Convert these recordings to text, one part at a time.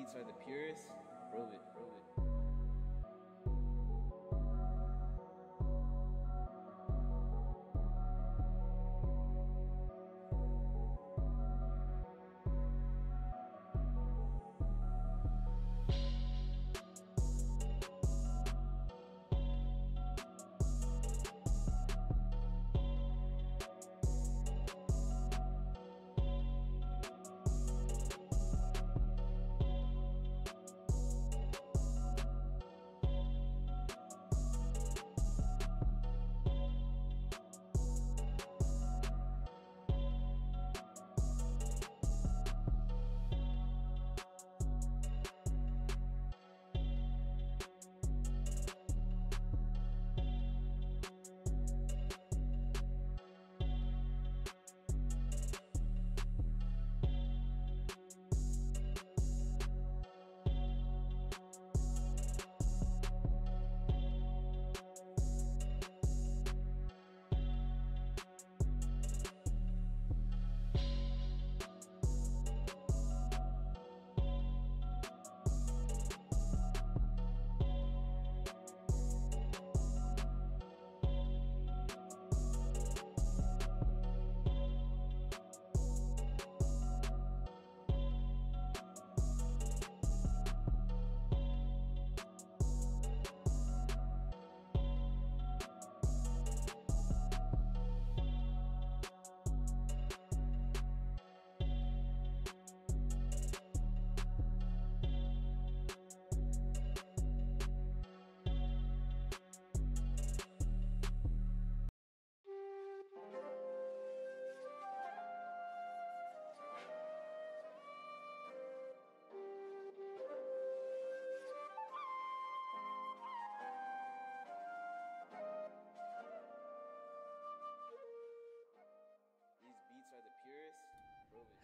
beats are the purest. Roll it, roll it.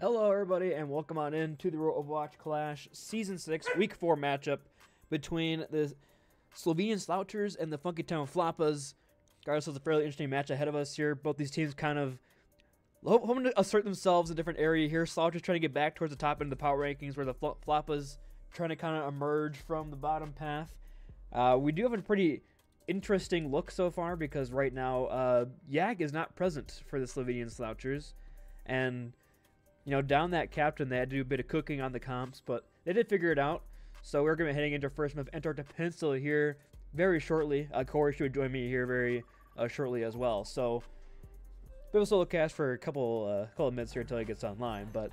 Hello everybody and welcome on in to the Overwatch Clash Season 6 Week 4 matchup between the Slovenian Slouchers and the Funkytown Floppas. Regardless, it's a fairly interesting match ahead of us here. Both these teams kind of hoping to assert themselves in a different area here. Slouchers trying to get back towards the top end of the power rankings, where the Floppas trying to kind of emerge from the bottom path. We do have a pretty interesting look so far because right now Yag is not present for the Slovenian Slouchers, and you know, down that captain, they had to do a bit of cooking on the comps, but they did figure it out. So we're going to be heading into our first map, enter to Pencil here very shortly. Corey should join me here very shortly as well. So, bit of a solo cast for a couple of minutes here until he gets online. But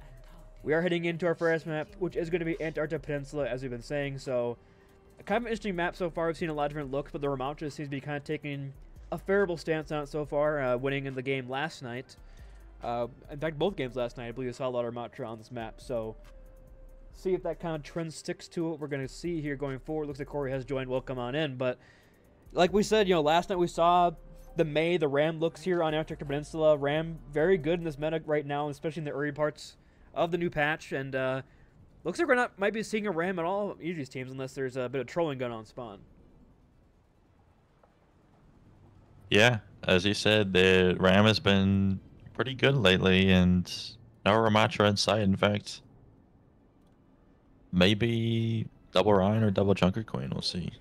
we are heading into our first map, which is going to be Antarctica Peninsula, as we've been saying. So, kind of an interesting map so far. We've seen a lot of different looks, but the Ramontra seems to be kind of taking a favorable stance on it so far, winning in the game last night. In fact, both games last night, I believe we saw a lot of Ramontra on this map. So, see if that kind of trend sticks to it. We're going to see here going forward. Looks like Corey has joined. Welcome on in. But, like we said, you know, last night we saw the Ram looks here on Antarctica Peninsula. Ram very good in this meta right now, especially in the early parts of the new patch. And looks like we're might be seeing a Ram at all in these teams unless there's a bit of trolling going on spawn. Yeah, as you said, the Ram has been pretty good lately, and no Ramontra in sight. In fact, maybe double Ryan or double Junker Queen. We'll see.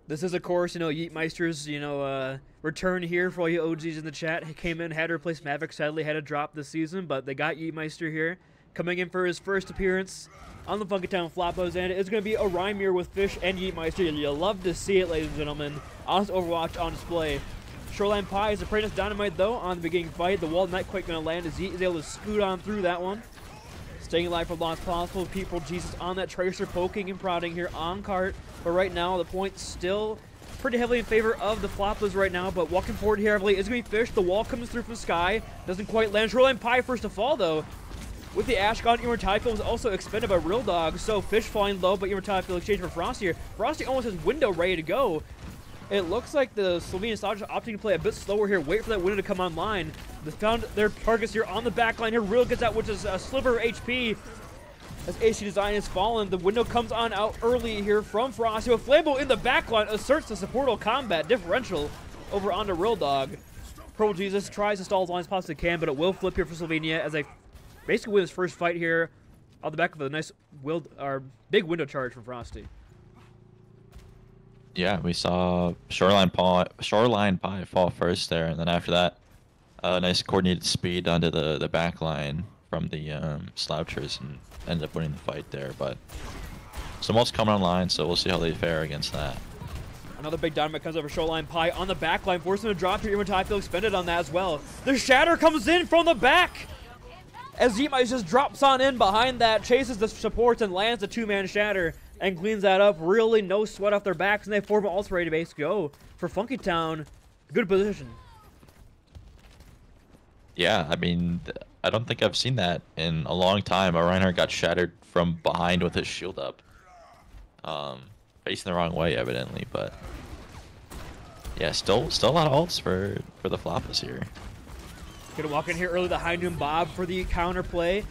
This is, of course, you know, Yeetmeister's, you know, return here for all you OGs in the chat. He came in, had to replace Maverick. Sadly, had to drop this season, but they got Yeetmeister here, coming in for his first appearance on the Funkytown Floppas, and it's going to be a Rymir with Fish and Yeetmeister. You'll love to see it, ladies and gentlemen. Honest Overwatch on display. Shoreline Pie is a pretty nice dynamite, though, on the beginning fight. The wall not quite going to land as Yeet is able to scoot on through that one. Staying alive for as long as possible. People, Jesus on that Tracer, poking and prodding here on cart. But right now, the point's still pretty heavily in favor of the Floppas right now. But walking forward here heavily is going to be Fish. The wall comes through from Sky. Doesn't quite land. Shoreline Pie first to fall, though. With the Ashgon, Immortality was also expended by Real Dog. So Fish falling low, but Immortality will exchange for Frosty here. Frosty almost has window ready to go. It looks like the Slovenian Slouchers opting to play a bit slower here. Wait for that window to come online. They found their targets here on the back line here. Real gets out, which is a sliver of HP. As AC Design has fallen, the window comes on out early here from Frosty. With Flambo in the back line asserts the supportal combat differential over onto Real Dog. Purple Jesus tries to stall as long as possibly can, but it will flip here for Slovenia as they basically win this first fight here On the back of a nice big window charge from Frosty. Yeah, we saw Shoreline Pie fall first there, and then after that, nice coordinated speed onto the back line from the Slouchers, and ended up winning the fight there. But Samoa's coming online, so we'll see how they fare against that. Another big dynamite comes over Shoreline Pie on the back line, forcing him to drop here. Immortai feels expended on that as well. The Shatter comes in from the back as Yeetmice just drops on in behind that, chases the supports, and lands a two-man Shatter and cleans that up. Really no sweat off their backs, and they have 4 ults ready to base go for Funkytown. Good position. Yeah, I mean, I don't think I've seen that in a long time. A Reinhardt got shattered from behind with his shield up. Facing the wrong way, evidently, but yeah, still a lot of ults for the Floppas here. Gonna walk in here early, the High Noon Bob for the counter play.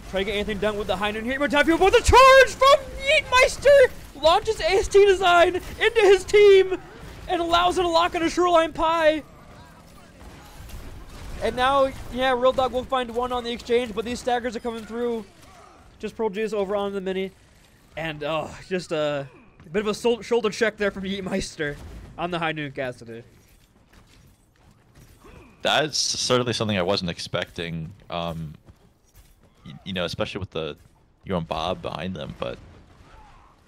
Try to get anything done with the High Noon here. But the charge from Yeetmeister launches AST Design into his team and allows him to lock on a Shoreline Pie. And now, yeah, Real Dog will find one on the exchange, but these staggers are coming through. Just Pearl G's over on the mini. And, just a bit of a shoulder check there from Yeetmeister on the High Noon Cassidy. That's certainly something I wasn't expecting, you know, especially with the and Bob behind them. But,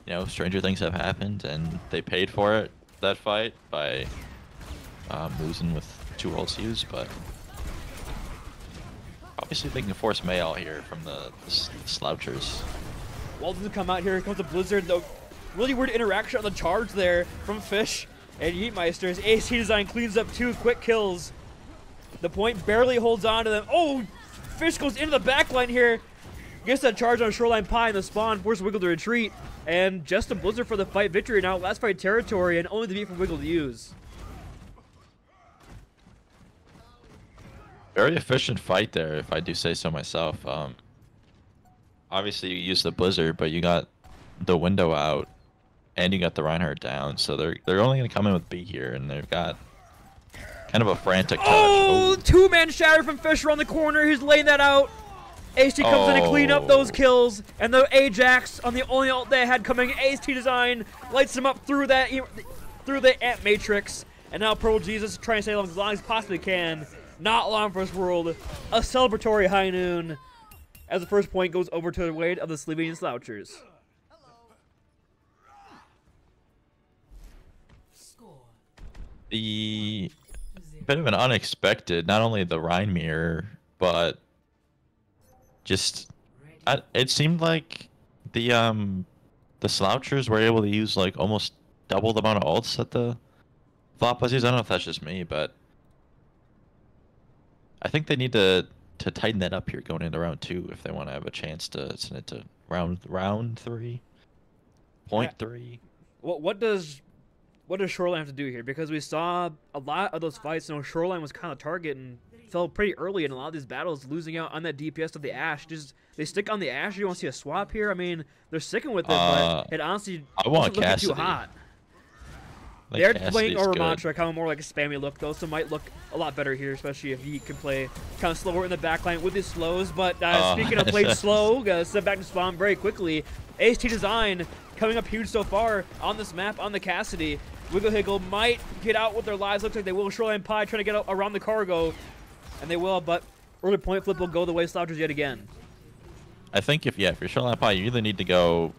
you know, stranger things have happened, and they paid for it, that fight, by losing with 2 ults used. But obviously they can force Mayall here from the Slouchers. Walton come out here. Here comes the Blizzard. The really weird interaction on the charge there from Fish and Yeetmeister's AST Design cleans up 2 quick kills. The point barely holds on to them. Oh, Fish goes into the backline here. Gets that charge on Shoreline Pie in the spawn. Forces Wiggle to retreat. And just a Blizzard for the fight victory now. Last fight territory and only the beat for Wiggle to use. Very efficient fight there, if I do say so myself. Obviously you use the Blizzard, but you got the window out, and you got the Reinhardt down, so they're only gonna come in with B here, and they've got kind of a frantic touch. Oh, 2-man Shatter from Fish around the corner. He's laying that out. AST comes in to clean up those kills, and the Ajax on the only ult they had coming. AST Design lights him up through the Ant Matrix, and now Pearl Jesus trying to stay alive as long as possibly can. Not long for this world. A celebratory High Noon as the first point goes over to the weight of the Slovenian Slouchers. The bit of an unexpected, not only the Rhine mirror, but just it seemed like the Slouchers were able to use like almost double the amount of ults that the Floppas use. I don't know if that's just me, but I think they need to tighten that up here going into round 2 if they want to have a chance to send it to round 3, point 3. What does Shoreline have to do here? Because we saw a lot of those fights, you know, Shoreline was kind of target and fell pretty early in a lot of these battles, losing out on that DPS of the Ashe. They stick on the Ashe. You want to see a swap here? I mean, they're sticking with it, but it honestly doesn't look too hot. Like They're Cassidy's playing Overwatch, good. kind of more like a spammy look, though, so might look a lot better here, especially if he can play kind of slower in the backline with his slows. But speaking of playing slow, step back to spawn very quickly. AST Design coming up huge so far on this map on the Cassidy. Wiggle Higgle might get out with their lives. Looks like they will. Shoreline Pie trying to get around the cargo, and they will, but early point flip will go the way of Slouchers yet again. I think if you're Shoreline Pie, you either need to go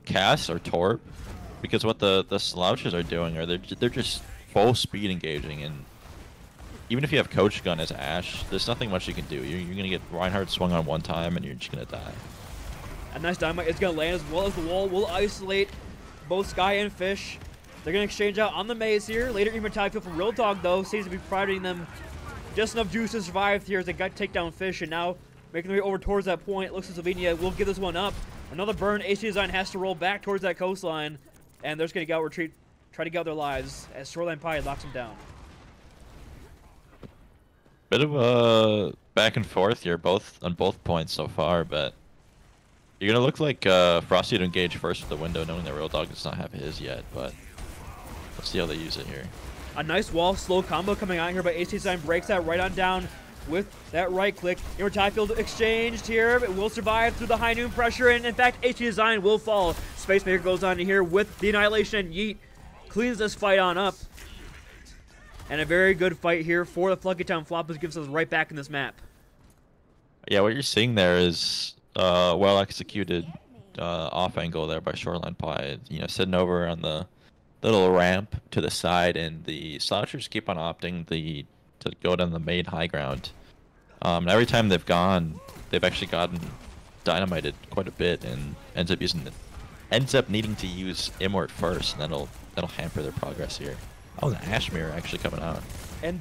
Cass or Torp, because what the Slouchers are doing are they're just full speed engaging, and even if you have Coach Gun as Ashe, there's nothing much you can do. You're gonna get Reinhardt swung on one time, and you're just gonna die. A nice dynamite is gonna land as well as the wall will isolate both Sky and Fish. They're gonna exchange out on the maze here. Later, Immortai from Real Dog though seems to be providing them just enough juice to survive here as they got to take down Fish, and now making their way over towards that point. Looks like Slovenia will give this one up. Another burn. AC Design has to roll back towards that coastline, and they're just gonna go retreat, try to get out their lives as Shoreline Pie locks them down. Bit of a back and forth here, on both points so far, but you're gonna look like Frosty to engage first with the window, knowing that Real Dog does not have his yet, but let's see how they use it here. A nice wall slow combo coming out here, but AC Design breaks that right on down with that right click. Field exchanged here. It will survive through the high noon pressure, and in fact, HT Design will fall. Spacemaker goes on here with the Annihilation, and Yeet cleans this fight on up. And a very good fight here for the Funkytown Floppas, gives us right back in this map. Yeah, what you're seeing there is well executed off angle there by Shoreline Pie. You know, sitting over on the little ramp to the side, and the Slouchers keep on opting to go down the main high ground. And every time they've gone, they've actually gotten dynamited quite a bit, and ends up needing to use Immort first, and that'll hamper their progress here. Oh, the Ash Mirror actually coming out.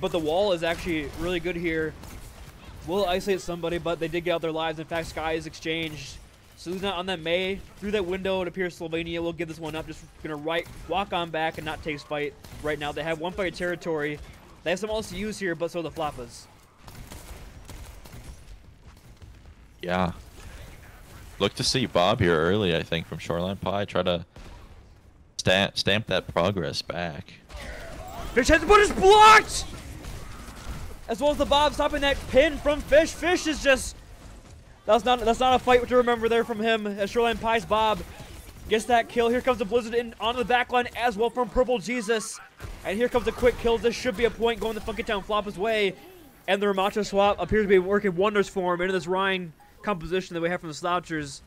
But the wall is actually really good here. Will isolate somebody, but they did get out their lives. In fact, Sky is exchanged. So he's not on that May. Through that window, it appears Slovenia will give this one up. Just gonna walk on back and not take fight right now. They have one fight territory. They have some else to use here, but so the Floppas. Yeah. Look to see Bob here early, I think, from Shoreline Pie. Try to stamp that progress back. Fish has to put his blocked! As well as the Bob stopping that pin from Fish. Fish is just... That's not a fight to remember there from him. As Shoreline Pie's Bob gets that kill. Here comes the Blizzard in onto the back line as well from Purple Jesus. And here comes a quick kill. This should be a point going the Funkytown Floppas way. And the Ramacho swap appears to be working wonders for him into this Rhine composition that we have from the Slouchers.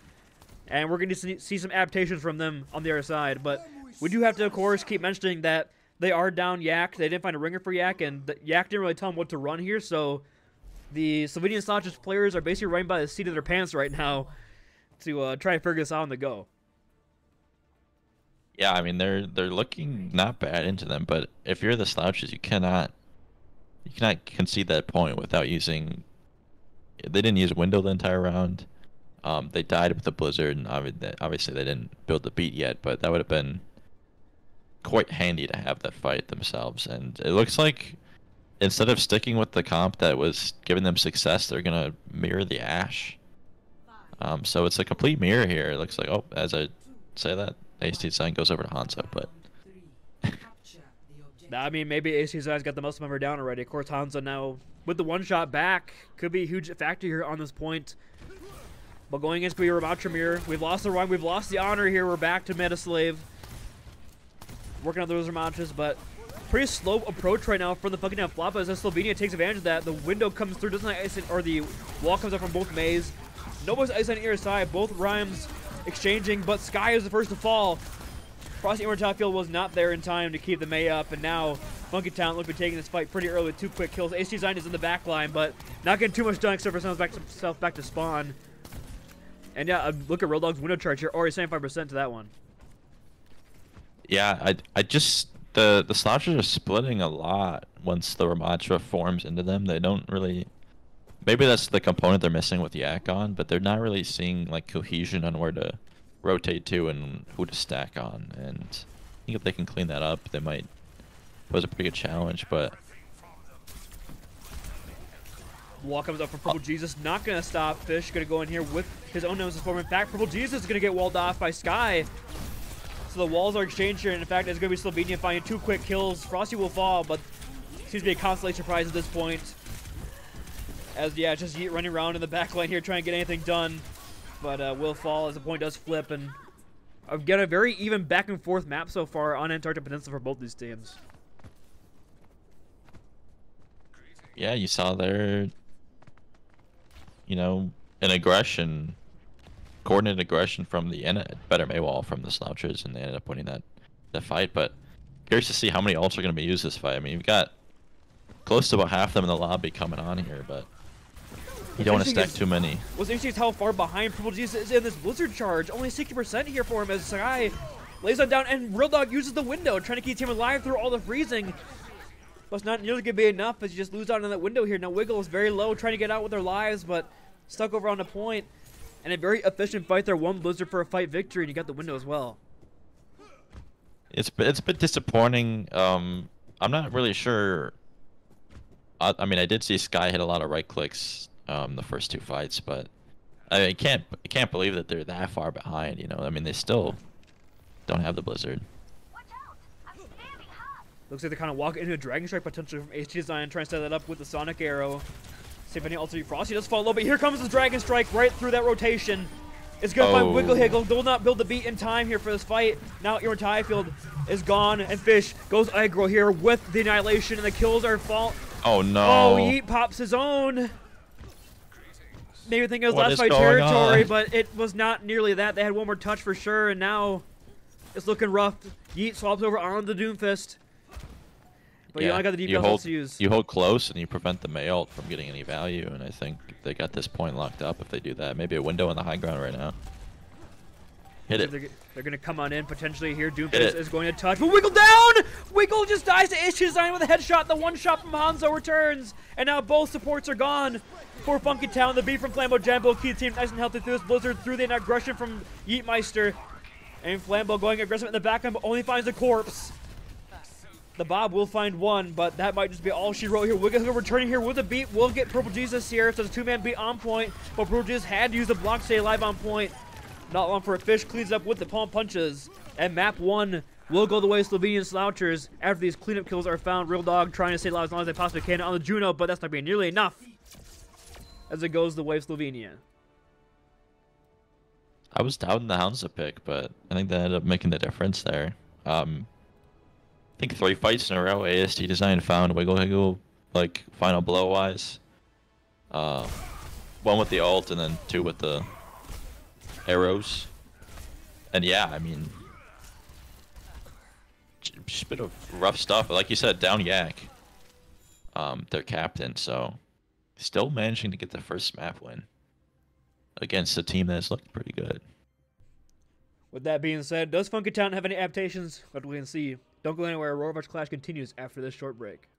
And we're going to see some adaptations from them on the other side. But we do have to, of course, keep mentioning that they are down Yak. They didn't find a ringer for Yak, and Yak didn't really tell them what to run here. So the Slovenian Slouchers players are basically running by the seat of their pants right now to try and figure this out on the go. Yeah, I mean, they're looking not bad into them, but if you're the Slouchers, you cannot concede that point without using... They didn't use Window the entire round. They died with the Blizzard, and obviously they didn't build the beat yet, but that would have been quite handy to have that fight themselves. And it looks like instead of sticking with the comp that was giving them success, they're going to mirror the Ash. So it's a complete mirror here. It looks like, oh, as I say that, AST Design goes over to Hanzo, but... I mean, maybe AST Design's got the most member down already. Of course, Hanzo now, with the one-shot back, could be a huge factor here on this point. But going against the Ramacho Mirror, we've lost the run, we've lost the honor here. We're back to Metaslave. Working on those Ramachos, but pretty slow approach right now for the Funkytown Floppas as Slovenia takes advantage of that. The window comes through, doesn't like ice, or the wall comes up from both Mays. Nobody's ice on either side, both Rhymes exchanging, but Sky is the first to fall. Frosty Field was not there in time to keep the May up, and now Funkytown look to be taking this fight pretty early with 2 quick kills. AC Design is in the back line, but not getting too much done except for himself back to spawn. And yeah, look at Real Dog's window charge here, already 75% to that one. Yeah, I just... The Slouchers are splitting a lot once the Ramacho forms into them. They don't really... Maybe that's the component they're missing with Yak on, but they're not really seeing like cohesion on where to rotate to and who to stack on. And I think if they can clean that up, they might pose a pretty good challenge, but... Wall comes up from Purple Jesus, not going to stop Fish, going to go in here with his own nemesis form. In fact, Purple Jesus is going to get walled off by Sky. So the walls are exchanged here, and in fact, it's going to be Slovenia finding 2 quick kills. Frosty will fall, but seems to be a consolation prize at this point. As, yeah, just Yeet running around in the back line here trying to get anything done. But will fall as the point does flip, and I've got a very even back and forth map so far on Antarctic Peninsula for both these teams. Yeah, you saw there, you know, an aggression, coordinated aggression from the better Maywall from the Slouchers, and they ended up winning that fight. But curious to see how many ults are going to be used this fight. I mean, you've got close to about half of them in the lobby coming on here, but you don't want to stack too many. What's interesting is how far behind Purple Jesus is in this Blizzard charge. Only 60% here for him as Sky lays on down, and Real Dog uses the window, trying to keep him alive through all the freezing. But it's not nearly going to be enough as you just lose out on that window here. Now Wiggle is very low, trying to get out with their lives, but stuck over on the point. And a very efficient fight there. 1 Blizzard for a fight victory, and you got the window as well. It's a bit disappointing. I'm not really sure. I mean, I did see Sky hit a lot of right clicks the first 2 fights, but I can't believe that they're that far behind. You know, I mean, they still don't have the Blizzard. Looks like they're kind of walking into a Dragon Strike potentially from HT Design, trying to set that up with the Sonic Arrow. See if any ultimate Frosty does fall low, but here comes the Dragon Strike right through that rotation. It's going to find Wiggle Higgle. Will not build the beat in time here for this fight. Now your entire field is gone, and Fish goes aggro here with the Annihilation, and the kills are fall. Oh no. Oh, Yeet pops his own. Maybe think it was What last is fight going territory, on? but it was not nearly that. They had one more touch for sure, and now it's looking rough. Yeet swaps over on the Doomfist. But you only got the deep ult to use. You hold close and you prevent the May ult from getting any value, and I think they got this point locked up if they do that. Maybe a window on the high ground right now. Hit it. They're going to come on in potentially here. Doomfist is going to touch, but Wiggle down! Wiggle just dies to Ish Design with a headshot. The one shot from Hanzo returns, and now both supports are gone for Funkytown. The beat from Flambeau Jambo, key team nice and healthy through this Blizzard, through the aggression from Yeetmeister. And Flambeau going aggressive in the back end, but only finds a corpse. The Bob will find one, but that might just be all she wrote here. Wiggle returning here with a beat. We'll get Purple Jesus here. So it's a two-man beat on point, but Purple Jesus had to use the block to stay alive on point. Not long for a Fish, cleans up with the palm punches. And map 1 will go the way of Slovenian Slouchers after these cleanup kills are found. Real Dog trying to stay alive as long as they possibly can on the Juno, but that's not being nearly enough as it goes the way of Slovenia. I was doubting the Hanzo pick, but I think that ended up making the difference there. I think 3 fights in a row, ASD Design found Wiggle Higgle, like, final blow-wise. 1 with the ult, and then 2 with the arrows. And yeah, I mean, just a bit of rough stuff. Like you said, down Yak, their captain, so still managing to get the first map win against a team that's looked pretty good. With that being said, does Funkytown have any adaptations? But we can see. Don't go anywhere. Overwatch Clash continues after this short break.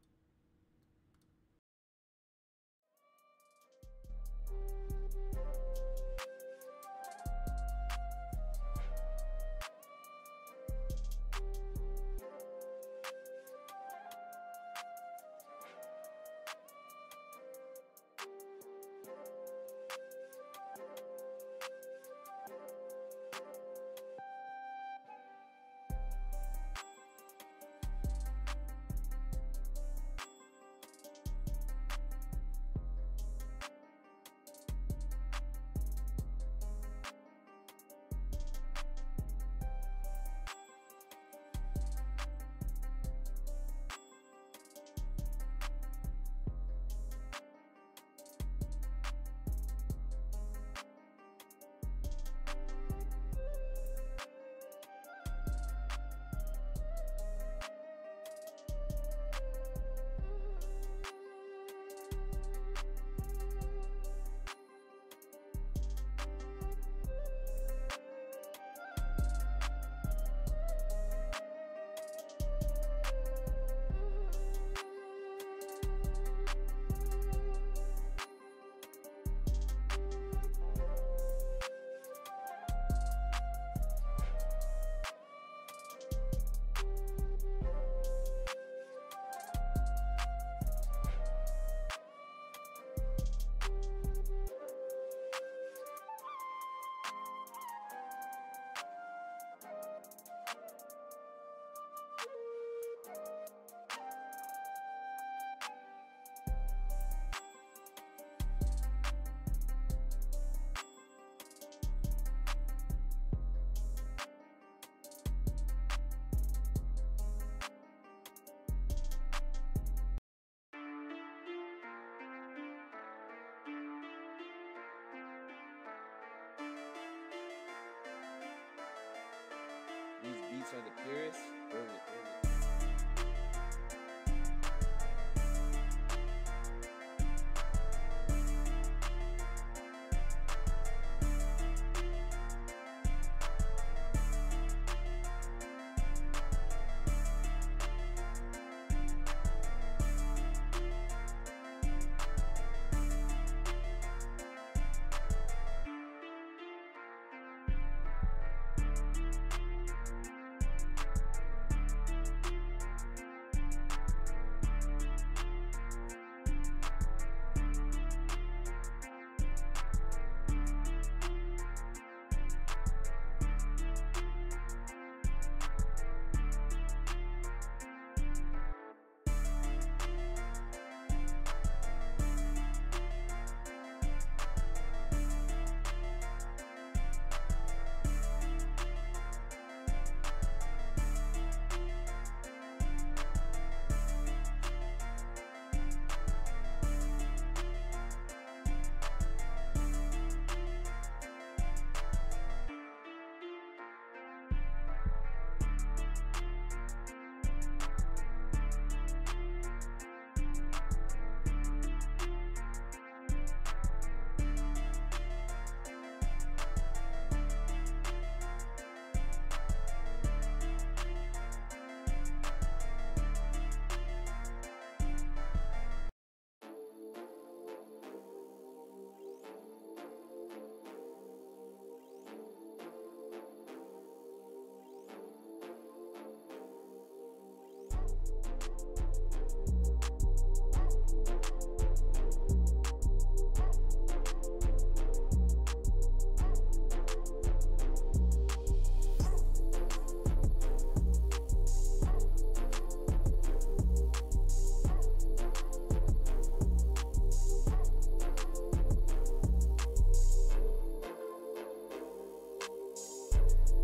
These beats are the purest. Prove it, prove it.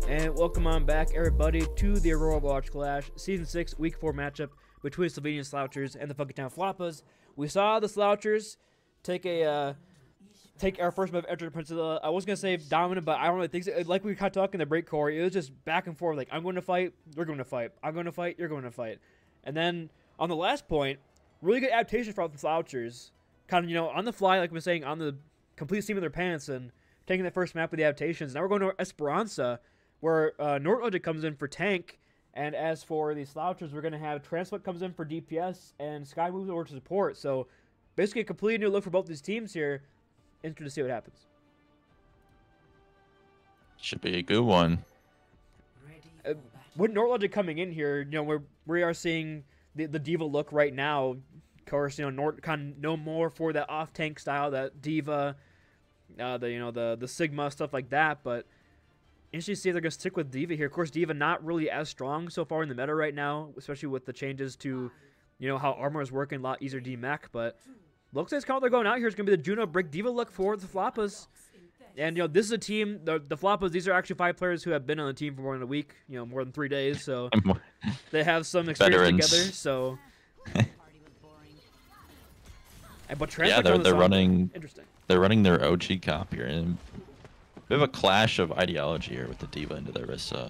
And welcome on back, everybody, to the Aurora Esports Clash Season 6 Week 4 matchup between Slovenian Slouchers and the Funkytown Floppas. We saw the Slouchers take our first move after the Peninsula. I was going to say dominant, but I don't really think so. Like we kind of talked in the break core, it was just back and forth. Like, I'm going to fight, you're going to fight. I'm going to fight, you're going to fight. And then on the last point, really good adaptation from the Slouchers. Kind of, you know, on the fly, like I was saying, on the complete seam of their pants and taking the first map with the adaptations. Now we're going to Esperanza, where Nordlogic comes in for tank, and as for the Slouchers, we're going to have Transport comes in for DPS, and Sky moves over to support. So basically a completely new look for both these teams here. Interested to see what happens. Should be a good one. With Nordlogic coming in here, you know, we are seeing the D.Va look right now. Of course, you know, no more for that off tank style, that D.Va, the Sigma stuff like that, but interesting to see if they're going to stick with D.Va here. Of course, D.Va not really as strong so far in the meta right now, especially with the changes to, you know, how armor is working, a lot easier D-Mech, but looks like it's kind of they're going out here. It's going to be the Juno Brick D.Va look for the Floppas. And, you know, this is a team, the Floppas, these are actually 5 players who have been on the team for more than a week, you know, more than 3 days, so they have some experience together, so. But yeah, they're running. Interesting. They're running their OG comp here, and a bit of a clash of ideology here with the D.Va into their Orisa.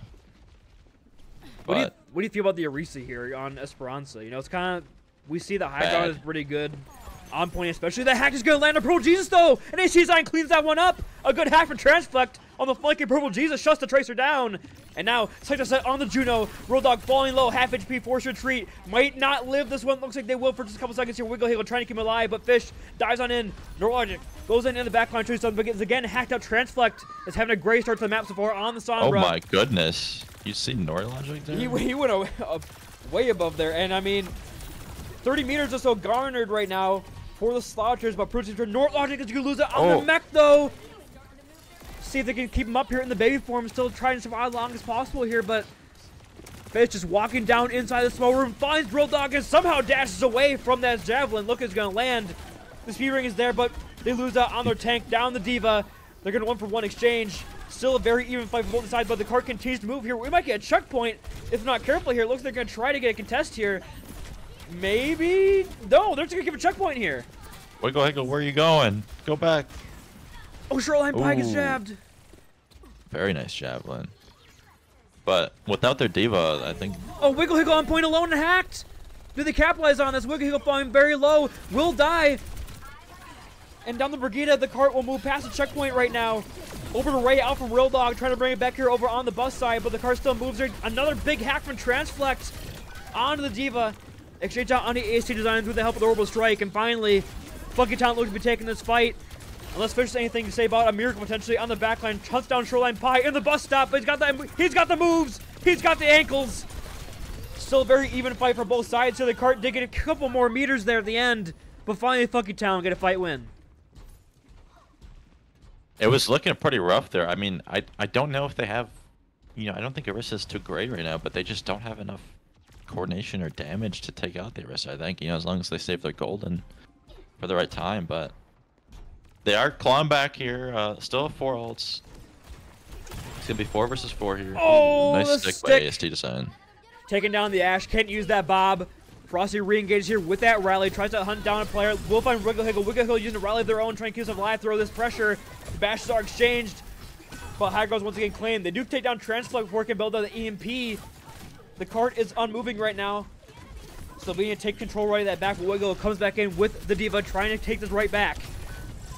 What do you feel about the Orisa here on Esperanza? You know, it's kind of, we see the high ground is pretty good on point, especially the hack is going to land on Purple Jesus though, and AC Design cleans that one up. A good hack from Transflect on the flanking Purple Jesus, shuts the Tracer down. And now, Psycho set on the Juno. Road Dog falling low, half HP, forced retreat. Might not live this one. Looks like they will for just a couple seconds here. Wiggle Higgle trying to keep him alive, but Fish dives on in. Nordlogic goes in the backline, traces something, but gets again hacked out. Transflect is having a great start to the map so far on the Sombra. Oh my goodness. You see Nordlogic there? He went way above there, and I mean, 30 meters or so garnered right now for the Slouchers, but Pruitt Nordlogic is going to lose it on the mech though. See if they can keep him up here in the baby form, still trying to survive as long as possible here, but Fish just walking down inside the small room, finds Drill Dog and somehow dashes away from that javelin. Look, it's going to land. The speed ring is there, but they lose out on their tank, down the D.Va. They're going to 1-for-1 exchange. Still a very even fight for both sides, but the cart continues to move here. We might get a checkpoint if not careful here. It looks like they're going to try to get a contest here. Maybe? No, they're just going to give a checkpoint here. Wiggle Higgle, where are you going? Go back. Oh, Shoreline Pie gets jabbed. Very nice javelin. But without their D.Va, I think... Oh, Wiggle Higgle on point alone and hacked. Do they capitalize on this? Wiggle Higgle falling very low. Will die. And down the Brigida, the cart will move past the checkpoint right now. Over to Ray out from Real Dog, trying to bring it back here over on the bus side, but the cart still moves there. Another big hack from Transflex onto the D.Va. Exchange out on the AC Design with the help of the Orbital Strike. And finally, Funkytown looks to be taking this fight. Unless Fish has anything to say about a miracle potentially on the backline. Hunts down Shoreline Pie in the bus stop, but he's got the moves. He's got the ankles. Still a very even fight for both sides. So the cart did get a couple more meters there at the end, but finally Funkytown get a fight win. It was looking pretty rough there. I mean, I don't know if they have, you know, I don't think Orisa's too great right now, but they just don't have enough coordination or damage to take out the Orisa, I think, you know, as long as they save their golden for the right time, but they are clawing back here. Still 4 ults. It's gonna be 4 versus 4 here. Oh, nice stick by AST Design. Taking down the Ash. Can't use that Bob. Frosty re-engages here with that rally. Tries to hunt down a player. Will find Wiggle Higgle. Wiggle Higgle using a rally of their own, trying to keep them alive. Throw this pressure. The bashes are exchanged, but High Ground's once again claimed. They do take down Transflug before it can build out the EMP. The cart is unmoving right now. Slovenia take control right of that back. Wiggle comes back in with the D.Va, trying to take this right back.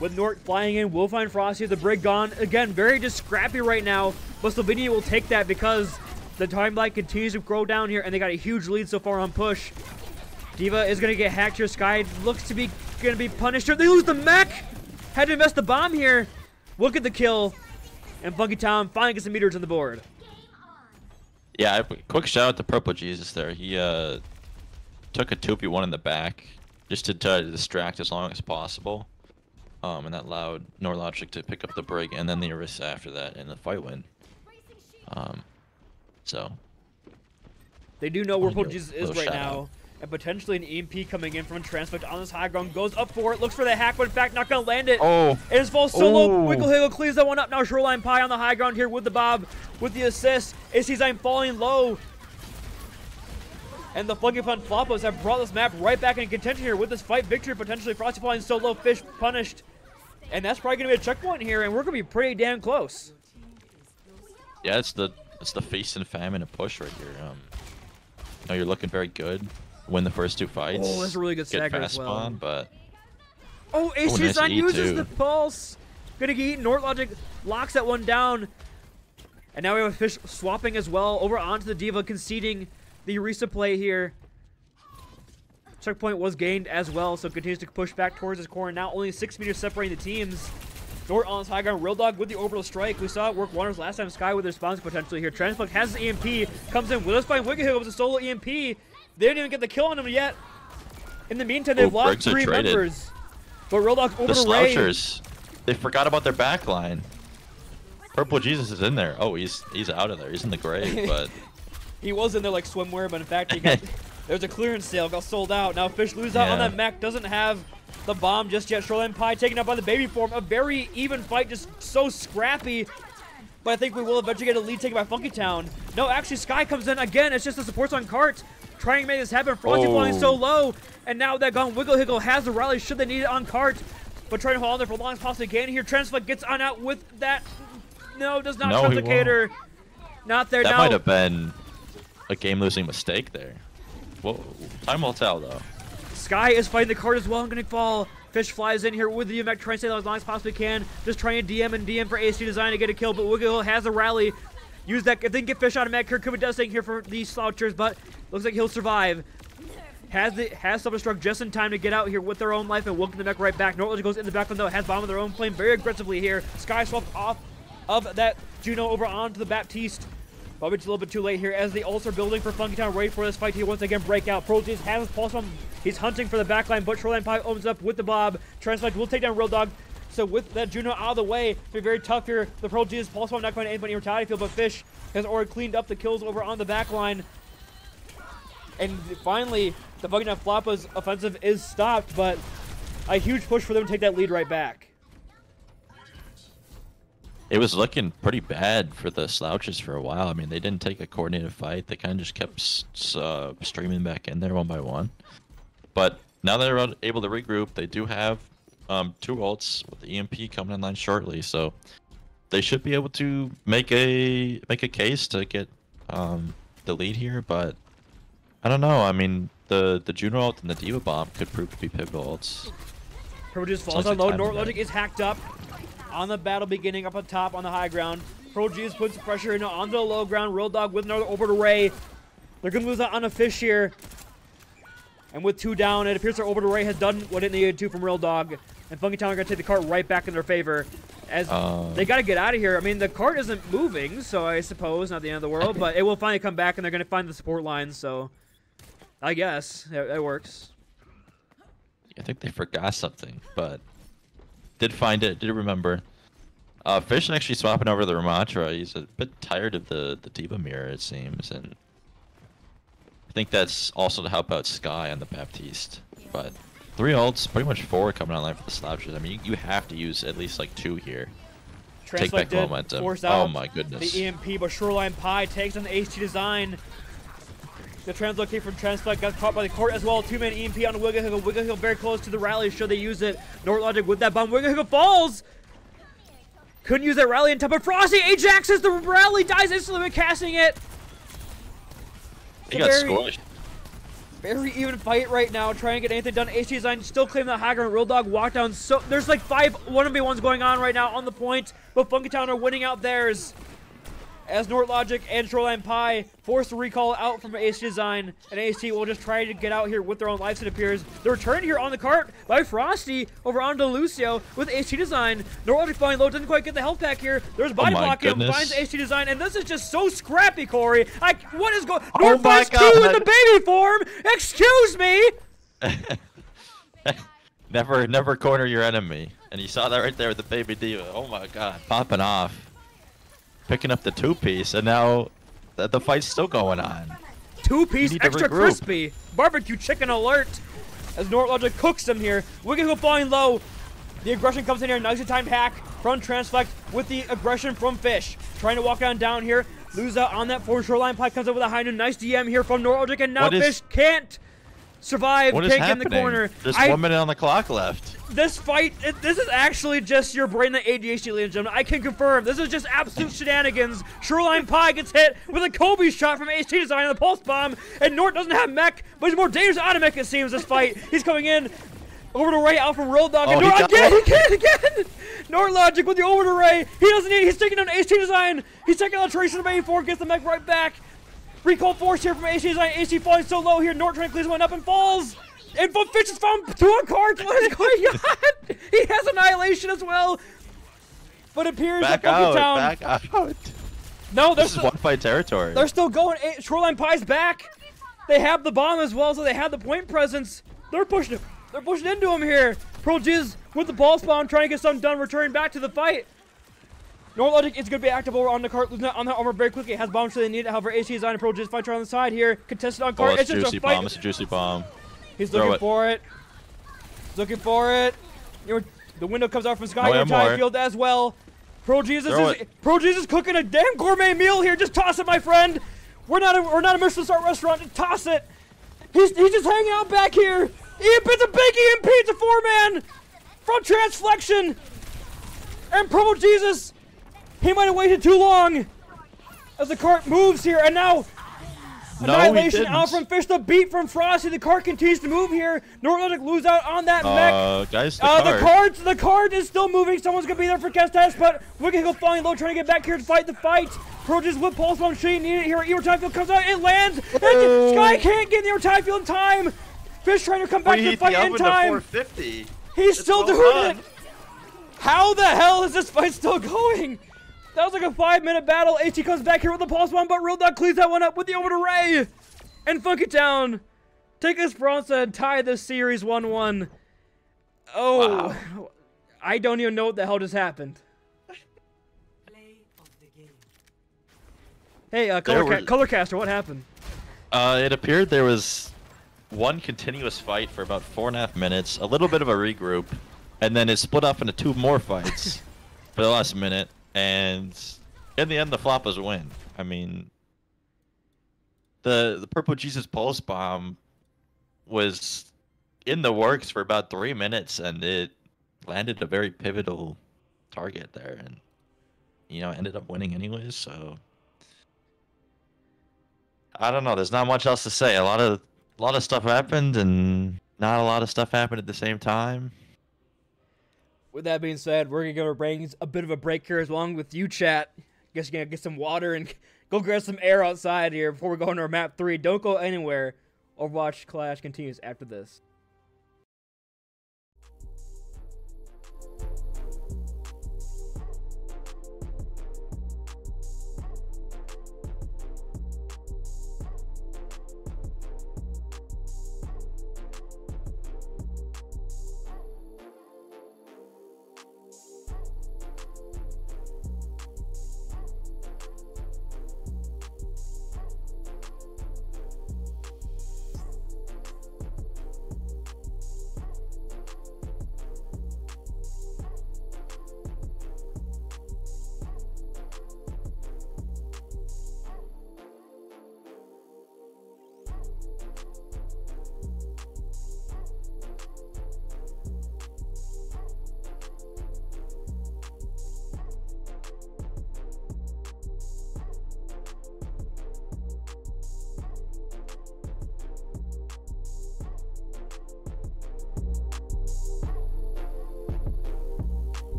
With Nort flying in, will find Frosty, the Brig gone. Again, very just scrappy right now, but Slovenia will take that because the timeline continues to grow down here, and they got a huge lead so far on push. D.Va is going to get hacked here. Sky looks to be going to be punished here. They lose the mech! Had to invest the bomb here. Look at the kill. And Funkytown finally gets the meters on the board. Yeah, quick shout out to Purple Jesus there. He took a 2v1 in the back just to try to distract as long as possible. And that allowed Nordlogic to pick up the Brig and then the Orisa after that and the fight win. So they do know where Purple Jesus is right now. And potentially an EMP coming in from Transfect on this high ground. Goes up for it. Looks for the hack, but in fact not going to land it. Oh. It just falls solo. Wiggle Higgle cleans that one up. Now Shoreline Pie on the high ground here with the Bob. With the assist. Design falling low. And the Funkytown Floppas have brought this map right back in contention here with this fight victory. Potentially Frosty falling solo. Fish punished. And that's probably going to be a checkpoint here. And we're going to be pretty damn close. Yeah, it's the feast and famine and push right here. You're looking very good. Win the first 2 fights. Oh, that's a really good stagger fast as well. spawn, but oh, Design nice uses E2. the pulse. Gonna get eaten. Nortlogic locks that one down. And now we have a Fish swapping as well over onto the D.Va, conceding the Orisa play here. Checkpoint was gained as well, so continues to push back towards his corner. Now only 6 meters separating the teams. Nort on his high ground. Real Dog with the orbital strike. We saw it work wonders last time. Sky with their spawns potentially here. Transflux has his EMP. Comes in with us by Wicked Hill with a solo EMP. They didn't even get the kill on him yet. In the meantime, they've lost 3 members. But Real Dog's orbital ray. The Slouchers, they forgot about their back line. Purple Jesus is in there. Oh, he's out of there. He's in the grave, but he was in there like swimwear, but in fact, he got there's a clearance sale, got sold out. Now Fish loses out on that mech, doesn't have the bomb just yet. Shoreline Pie taken up by the baby form. A very even fight, just so scrappy. But I think we will eventually get a lead taken by Funkytown. No, actually, Sky comes in again. It's just the supports on cart. Trying to make this happen. Frosty falling so low. And now that gone, Wiggle Higgle has the rally should they need it on cart. But trying to hold on there for as long as possible again here. Transflux gets on out with that. No, does not trust the cater. Not there that now. That might have been a game-losing mistake there. Well, time will tell, though. Sky is fighting the cart as well. I'm going to fall. Fish flies in here with the mech, trying to stay as long as possibly can. Just trying to DM for AC Design to get a kill, but Wiggle has a rally. Use that. If they can get Fish out of mech, Kirk could be devastating here for the Slouchers, but looks like he'll survive. Has self-destruct just in time to get out here with their own life and welcome the mech right back. Nortlogic goes in the back window, has bomb of their own, playing very aggressively here. Sky swapped off of that Juno over onto the Baptiste. Probably just a little bit too late here as the ults are building for Funkytown, ready for this fight here once again break out. Proteus has his pulse bomb. He's hunting for the backline, but Shoreline Pie opens up with the Bob. Transflect will take down Real Dog. So with that Juno out of the way, it'll be very tough here. The Proteus pulse bomb not going to anybody in Mortality Field, but Fish has already cleaned up the kills over on the backline. And finally, the Funkytown Floppas offensive is stopped, but a huge push for them to take that lead right back. It was looking pretty bad for the Slouchers for a while. I mean, they didn't take a coordinated fight. They kind of just kept streaming back in there one by one. But now they're able to regroup. They do have 2 ults with the EMP coming online shortly, so they should be able to make a case to get the lead here. But I don't know. I mean, the Juno ult and the D.Va bomb could prove to be pivotal ults. Proteus falls on low. Nortlogic is hacked up. On the battle beginning up on top on the high ground. Proteus puts pressure in onto the low ground. Real Dog with another orbital ray. They're going to lose out on a Fish here. And with 2 down, it appears their orbital ray has done what it needed to from Real Dog. And Funkytown are going to take the cart right back in their favor. As they got to get out of here. I mean, the cart isn't moving, so I suppose not the end of the world. But it will finally come back, and they're going to find the support lines. So I guess it works. I think they forgot something, but did find it, did remember. Fish actually swapping over the Ramatra. He's a bit tired of the D.Va mirror, it seems, and I think that's also to help out Sky on the Baptiste. But 3 ults, pretty much 4 coming online for the Slouchers. I mean, you have to use at least like 2 here. Take back momentum. Oh my goodness. The EMP, but Shoreline Pie takes on the HT Design. The translocate from Transflect got caught by the court as well. 2-man EMP on Wiggle Higgle. Wiggle Higgle very close to the rally should they use it. Nortlogic with that bomb. Wiggle Higgle falls! Couldn't use that rally in time, but Frosty Ajaxes the rally, dies instantly with casting it. He got squished. Very even fight right now, trying to get anything done. HT Design still claiming the high ground. Real Dog walk down. So there's like 5 1v1s going on right now on the point, but Funkytown are winning out theirs. As Nortlogic and Shoreline Pie forced to recall out from HT Design, and AST will just try to get out here with their own lives, it appears. The return here on the cart by Frosty over onto Lucio with HT Design. Nortlogic falling low, doesn't quite get the health pack here. There's body blocking him, finds HT Design, and this is just so scrappy, Corey. What is going on? North finds 2 in the baby form! Excuse me! Never corner your enemy. And you saw that right there with the baby D.Va. Oh my god. Popping off. Picking up the 2-piece, and now the fight's still going on. Two-piece need to extra regroup. crispy barbecue chicken alert as Nortlogic cooks them here. Wicked go falling low. The aggression comes in here. Nicely timed hack from Transflect with the aggression from Fish. Trying to walk on down here. Lose out on that forward shoreline pie. Comes up with a high noon. Nice DM here from Nortlogic. And now Fish can't survive. What Can't is get in the happening? corner. There's 1 minute on the clock left. This fight, this is actually just your brain and ADHD, ladies and gentlemen. I can confirm. This is just absolute shenanigans. Shoreline Pie gets hit with a Kobe shot from HT Design on the pulse bomb. And Nort doesn't have mech, but he's more dangerous out of mech, it seems, this fight. He's coming in. Over to Ray out from Road Dog. And Nort again! Nortlogic with the over to Ray. He doesn't need it. He's taking down HT Design. He's taking out Tracer of A4, gets the mech right back. Recall force here from HT Design. HT falling so low here. Nort trying to clear one up and falls. And Fish is found 2 on cards. What is going on? He has Annihilation as well. But it appears that Funkytown. Back out. No, this is one fight territory. They're still going. Shoreline Pie's back. They have the bomb as well, so they have the point presence. They're pushing him. They're pushing into him here. Pro Jizz with the ball spawn, trying to get something done, returning back to the fight. Nortlogic is going to be active over on the cart, losing on that armor very quickly. It has bombs, so they need it. However, HT Design and Pro Jizz fight on the side here. Contested on cart. It's a just juicy a fight. bomb. It's a juicy bomb. He's looking for it. He's looking for it. The window comes out from Sky your entire field as well. Pro Jesus is cooking a damn gourmet meal here. Just toss it, my friend. We're not a Michelin star restaurant. Just toss it. He's just hanging out back here. It's a big EMP. It's a 4-man from Transflexion. And Pro Jesus, he might have waited too long as the cart moves here. And now Annihilation out from Fish. The beat from Frosty. The cart continues to move here. Nortlogic lose out on that mech. Guys, the cart is still moving. Someone's gonna be there for Kestas, but Wicked go flying low, trying to get back here to fight the fight. Proges with Pulse Bomb. She needed it here. Emertime Field comes out. It lands. And Sky can't get in the Emertime Field in time. Fish trying to come back to the fight in time. He's still doing it. How the hell is this fight still going? That was like a 5-minute battle. HT comes back here with the Pulse Bomb, but Real Dog cleans that one up with the over to Ray. And Funkytown take Esperanza and tie this series 1-1. Oh, wow. I don't even know what the hell just happened. Hey, Colorcaster, what happened? It appeared there was one continuous fight for about 4.5 minutes, a little bit of a regroup, and then it split up into 2 more fights for the last minute. And in the end, the Floppas win. I mean, the Purple Jesus Pulse Bomb was in the works for about 3 minutes, and it landed a very pivotal target there, and ended up winning anyways. So I don't know. There's not much else to say. A lot of stuff happened, and not a lot of stuff happened at the same time. With that being said, we're going to go to Brains a bit of a break here along with you, chat. Guess you're going to get some water and go grab some air outside here before we go into our map 3. Don't go anywhere. Overwatch Clash continues after this.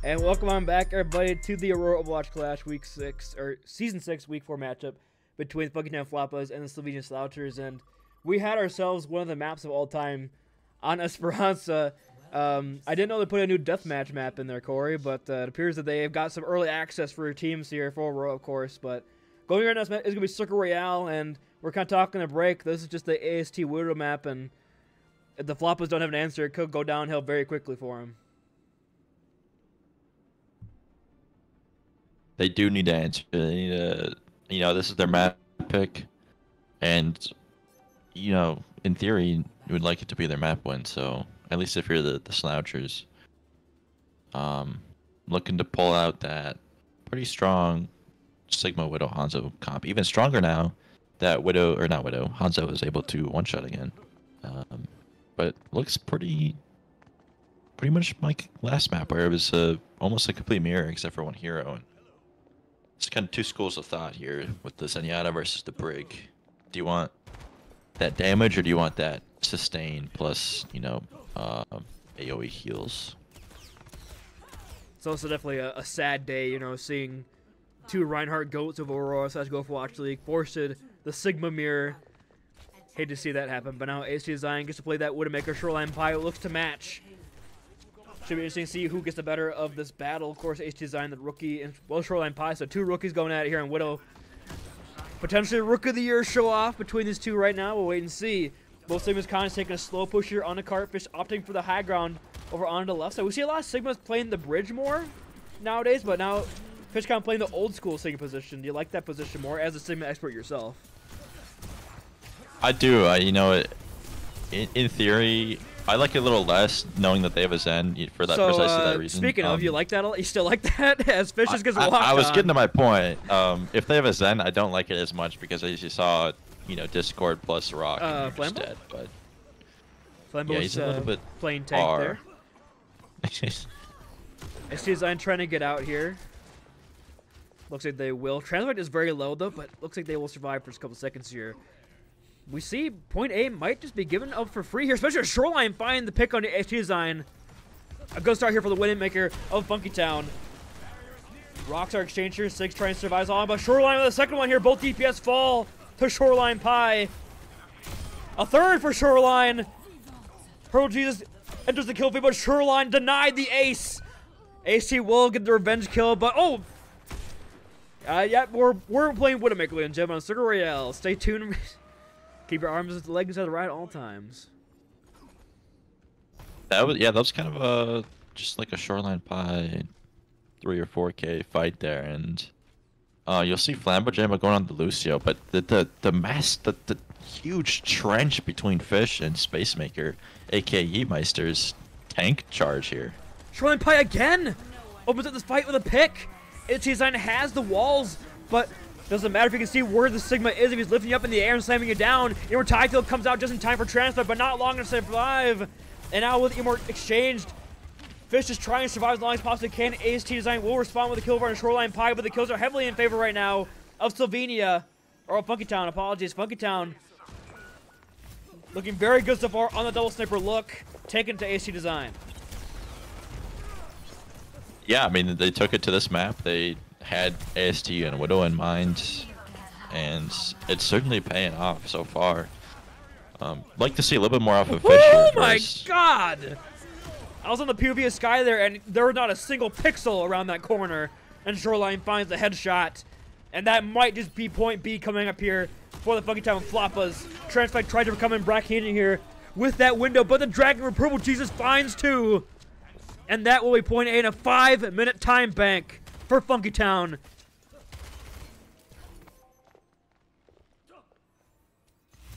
And welcome on back, everybody, to the Aurora Overwatch Clash Week 6, or Season 6, Week 4 matchup between Funkytown Floppas and the Slovenian Slouchers. And we had ourselves one of the maps of all time on Esperanza. I didn't know they put a new deathmatch map in there, Corey, but it appears that they have got some early access for teams here for Aurora, of course. But going right now is going to be Circle Royale, and we're kind of talking a break. This is just the AST Widow map, and if the Floppas don't have an answer, it could go downhill very quickly for them. They do need to answer. They need to, this is their map pick, and in theory, you would like it to be their map win. So at least if you're the Slouchers, looking to pull out that pretty strong Sigma Widow Hanzo comp, even stronger now that Hanzo is able to one shot again. But looks pretty much like last map where it was almost a complete mirror except for one hero. And it's kind of two schools of thought here with the Zenyatta versus the Brig. Do you want that damage or do you want that sustain plus, AoE heals? It's also definitely a sad day, seeing two Reinhardt goats of Aurora / Overwatch League forested the Sigma mirror. Hate to see that happen, but now AST Design gets to play that Widowmaker Shoreline Pie. It looks to match. Should be interesting to see who gets the better of this battle. Of course, AST Design, the rookie, and Shoreline Pie. So two rookies going at it here on Widow. Potentially Rookie of the Year show off between these two right now. We'll wait and see. Both Sigma's Khan's taking a slow push here on the cart. Fish opting for the high ground over on the left side. We see a lot of Sigmas playing the bridge more nowadays, but now FishCon playing the old school Sigma position. Do you like that position more as a Sigma expert yourself? I do. In theory, I like it a little less knowing that they have a Zen for that precisely that reason. Speaking of, you like that? You still like that? As Fish is gonna walk I was getting to my point. If they have a Zen, I don't like it as much because as you saw, Discord plus Rock and you're just dead. But Flambo's he's a little bit playing tank there. AST Design trying to get out here. Looks like they will. Transmit is very low though, but looks like they will survive for just a couple seconds here. We see point A might just be given up for free here, especially Shoreline finding the pick on the AST Design. A good start here for the Widowmaker of Funkytown. Rocks are exchanged here. Six trying to survive all, but Shoreline with the second one here. Both DPS fall to Shoreline Pie. A third for Shoreline. Pearl Jesus enters the kill feed, but Shoreline denied the ace. AST will get the revenge kill, but yeah, we're playing Widowmaker, ladies and gentlemen, on Circle Royale. Stay tuned. Keep your arms and legs at the right at all times. That was kind of just like a Shoreline Pie 3 or 4K fight there, and you'll see Flambo Jambo going on the Lucio, but the huge trench between Fish and Spacemaker, aka Yeetmeister's tank charge here. Shoreline Pie again opens up this fight with a pick. AST Design has the walls, but doesn't matter if you can see where the Sigma is if he's lifting you up in the air and slamming you down. Immortile comes out just in time for transfer, but not long to survive. And now with Immort exchanged, Fish is trying to survive as long as possibly can. AST Design will respond with a kill bar on Shoreline Pie, but the kills are heavily in favor right now of Slovenia, or Funkytown, apologies. Funkytown looking very good so far on the double sniper look, taken to AST Design. Yeah, I mean, they took it to this map. They had AST and Widow in mind, and it's certainly paying off so far. Like to see a little bit more off of Fish. Oh my god! I was on the POV of Sky there, and there was not a single pixel around that corner, and Shoreline finds the headshot, and that might just be point B coming up here for the Funkytown Floppas. Transfight tried to come in Brackhaven here with that window, but the Dragon with Purple Jesus finds two, and that will be point A in a 5-minute time bank for Funkytown.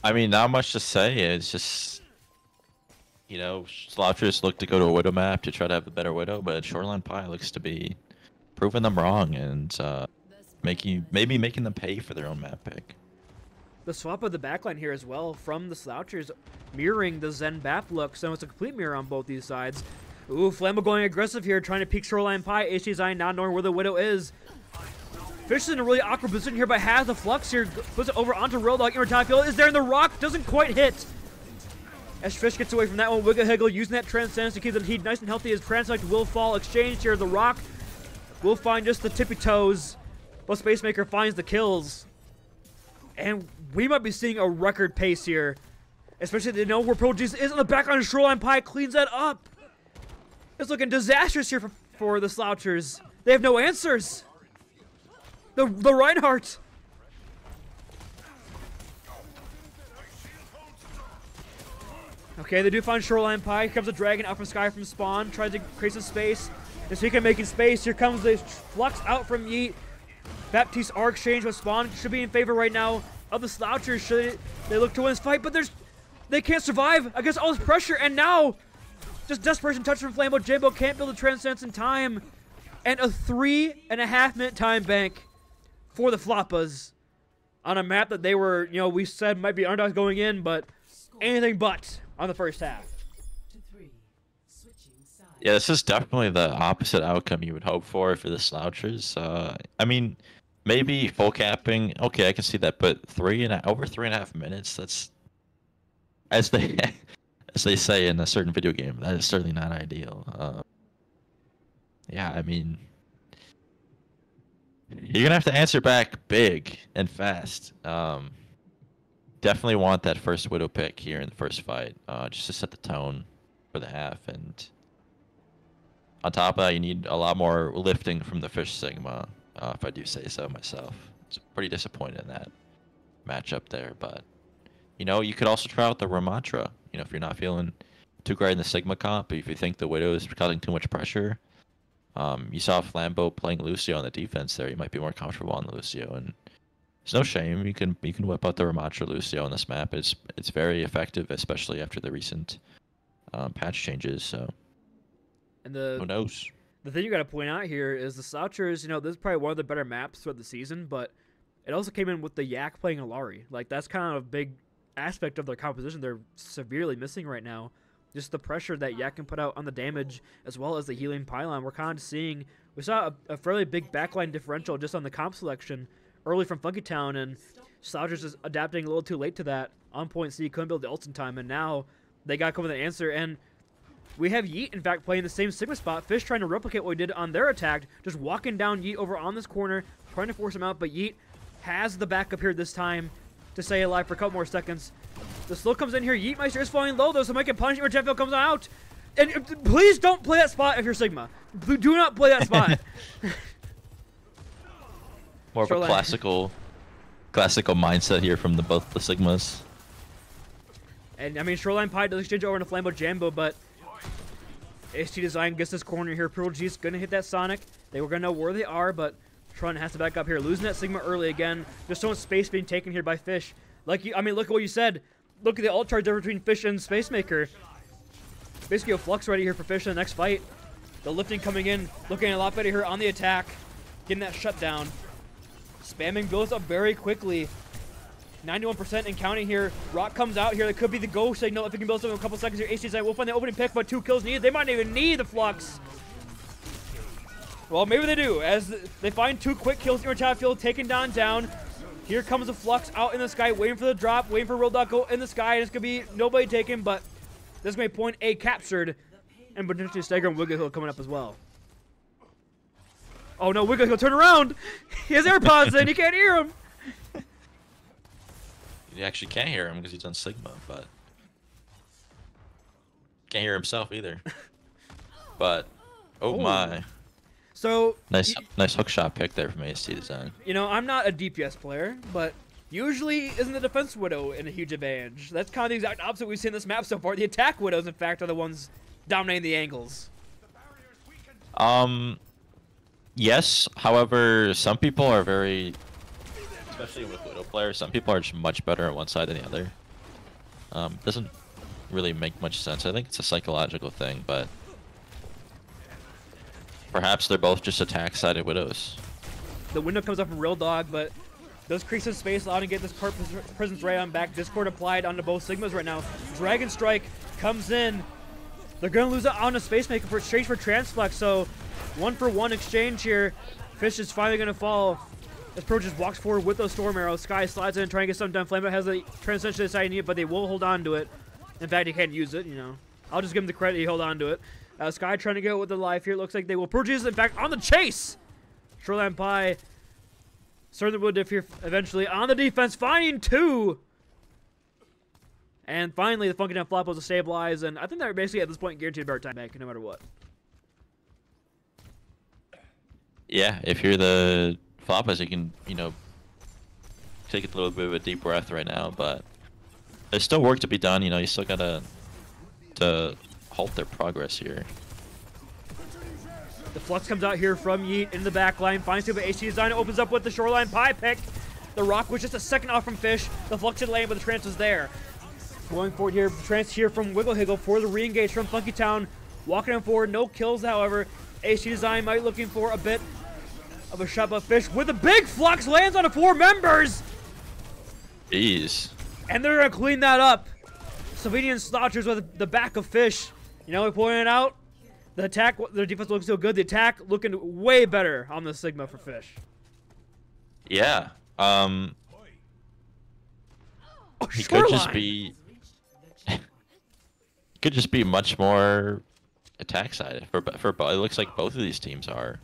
I mean, not much to say. It's just, Slouchers look to go to a Widow map to try to have a better Widow, but Shoreline Pie looks to be proving them wrong and maybe making them pay for their own map pick. The swap of the backline here as well from the Slouchers, mirroring the Zen Bap look, so it's a complete mirror on both these sides. Ooh, Flambo going aggressive here, trying to peek Shoreline Pie. AST Design not knowing where the Widow is. Fish is in a really awkward position here, but has the flux here. Puts it over onto Real Dog. Immortale is there in the rock. Doesn't quite hit. As Fish gets away from that one, Wiggle using that Transcendence to keep the heat nice and healthy as Transect will fall. Exchange here. The Rock will find just the tippy toes, but Spacemaker finds the kills. And we might be seeing a record pace here. Especially they know where Pro Jesus is on the back on Shoreline Pie, cleans that up. It's looking disastrous here for the Slouchers. They have no answers. The Reinhardt. Okay, they do find Shoreline Pie. Here comes a dragon out from Sky from spawn. Tries to create some space. And speaking of making space, here comes the Flux out from Yeet. Baptiste are exchanged with spawn. Should be in favor right now of the Slouchers. Should they look to win this fight, but they can't survive against all this pressure. And now, just desperation touch from Flambo. Jimbo can't build a Transcendence in time. And a 3.5 minute time bank for the Floppas on a map that they were, we said might be underdogs going in, but anything but on the first half. Yeah, this is definitely the opposite outcome you would hope for the Slouchers. I mean, maybe full capping. Okay, I can see that, but over 3.5 minutes. That's as they say in a certain video game. That is certainly not ideal. Yeah, I mean, you're gonna have to answer back big and fast. Definitely want that first Widow pick here in the first fight, just to set the tone for the half. And on top of that, you need a lot more lifting from the Fish Sigma, if I do say so myself. It's pretty disappointed in that matchup there, but you could also try out the Ramatra. If you're not feeling too great in the Sigma comp, but if you think the Widow is causing too much pressure, you saw Flambeau playing Lucio on the defense there. You might be more comfortable on the Lucio, and it's no shame. You can whip out the Ramatra Lucio on this map. It's very effective, especially after the recent patch changes. So, and who knows? The thing you got to point out here is the Slouchers. This is probably one of the better maps throughout the season, but it also came in with the Yak playing Alari. Like, that's kind of a big aspect of their composition they're severely missing right now. Just the pressure that Yak can put out on the damage, as well as the healing pylon. We're kind of seeing, we saw a fairly big backline differential just on the comp selection early from Funkytown, and Slouchers is adapting a little too late to that. On point C, couldn't build the ult in time, and now they got to come with an answer. And we have Yeet, in fact, playing the same Sigma spot. Fish trying to replicate what we did on their attack, just walking down Yeet over on this corner, trying to force him out, but Yeet has the backup here this time to stay alive for a couple more seconds. The slow comes in here. Yeetmeister is falling low, though, so Mike can punish it where Jetfield comes out. And please don't play that spot if you're Sigma. Do not play that spot. More of a classical mindset here from both the Sigmas. And I mean, Shoreline Pie does exchange over into Flambo Jambo, but HT Design gets this corner here. Pearl G's gonna hit that Sonic. They were gonna know where they are, but Tron has to back up here, losing that Sigma early again. Just so much space being taken here by Fish. Look at what you said. Look at the ult charge difference between Fish and Spacemaker. Basically a flux ready here for Fish in the next fight. The lifting coming in, looking a lot better here on the attack, getting that shutdown. Spamming builds up very quickly. 91% and counting here. Rock comes out here. That could be the go signal if it can build up in a couple seconds here. HT Design will find the opening pick, but 2 kills needed. They might not even need the flux. Well, maybe they do, as they find 2 quick kills near top field, taken down. Here comes the flux out in the sky, waiting for the drop, waiting for Roll Dot go in the sky, and it's going to be nobody taken, but this is going to be point A captured, and potentially Stagger and Wiggle Hill coming up as well. Oh no, Wiggle Hill, turn around! He has AirPods in, you can't hear him! You actually can't hear him because he's on Sigma, but can't hear himself either. But, oh my. So nice hook shot pick there from AST Design. I'm not a DPS player, but usually isn't the defense Widow in a huge advantage? That's kind of the exact opposite we've seen in this map so far. The attack Widows, in fact, are the ones dominating the angles. Yes. However, some people are very, especially with Widow players, some people are just much better at one side than the other. Doesn't really make much sense. I think it's a psychological thing, but perhaps they're both just attack-sided Widows. The window comes up from Real Dog, but does create some space, allowing to get this Prison's Ray on back. Discord applied onto both Sigmas right now. Dragon Strike comes in. They're going to lose it on a Spacemaker for exchange for Transflex, so 1-for-1 exchange here. Fish is finally going to fall. As Pro just walks forward with those Storm Arrows. Sky slides in, trying to get something done. Flambeau has a Transcension deciding it, but they will hold on to it. In fact, he can't use it, you know. I'll just give him the credit. He held on to it. Sky trying to get with the life here. Looks like they will purchase. In fact, on the chase. Shoreline Pie certainly will here eventually. On the defense, finding 2. And finally, the Funkytown Floppas will stabilize. And I think they're basically at this point guaranteed a better time back no matter what. Yeah, if you're the Floppas, you can, you know, take a little bit of a deep breath right now. But there's still work to be done. You know, you still got to halt their progress here. The flux comes out here from Yeet in the back line. Finds two, but AC Design opens up with the Shoreline Pie pick. The rock was just a second off from Fish. The flux should land, but the trance was there. Going forward here, trance here from Wiggle Higgle for the re-engage from Funkytown. Walking him forward, no kills, however. AC Design might looking for a bit of a shot, but Fish with a big flux lands on the 4 members. Jeez. And they're going to clean that up. Slovenian Slouchers with the back of Fish. You know, we're pulling it out. The attack, their defense looks so good. The attack looking way better on the Sigma for Fish. Yeah. He could just be. Could just be much more attack side for it looks like both of these teams are,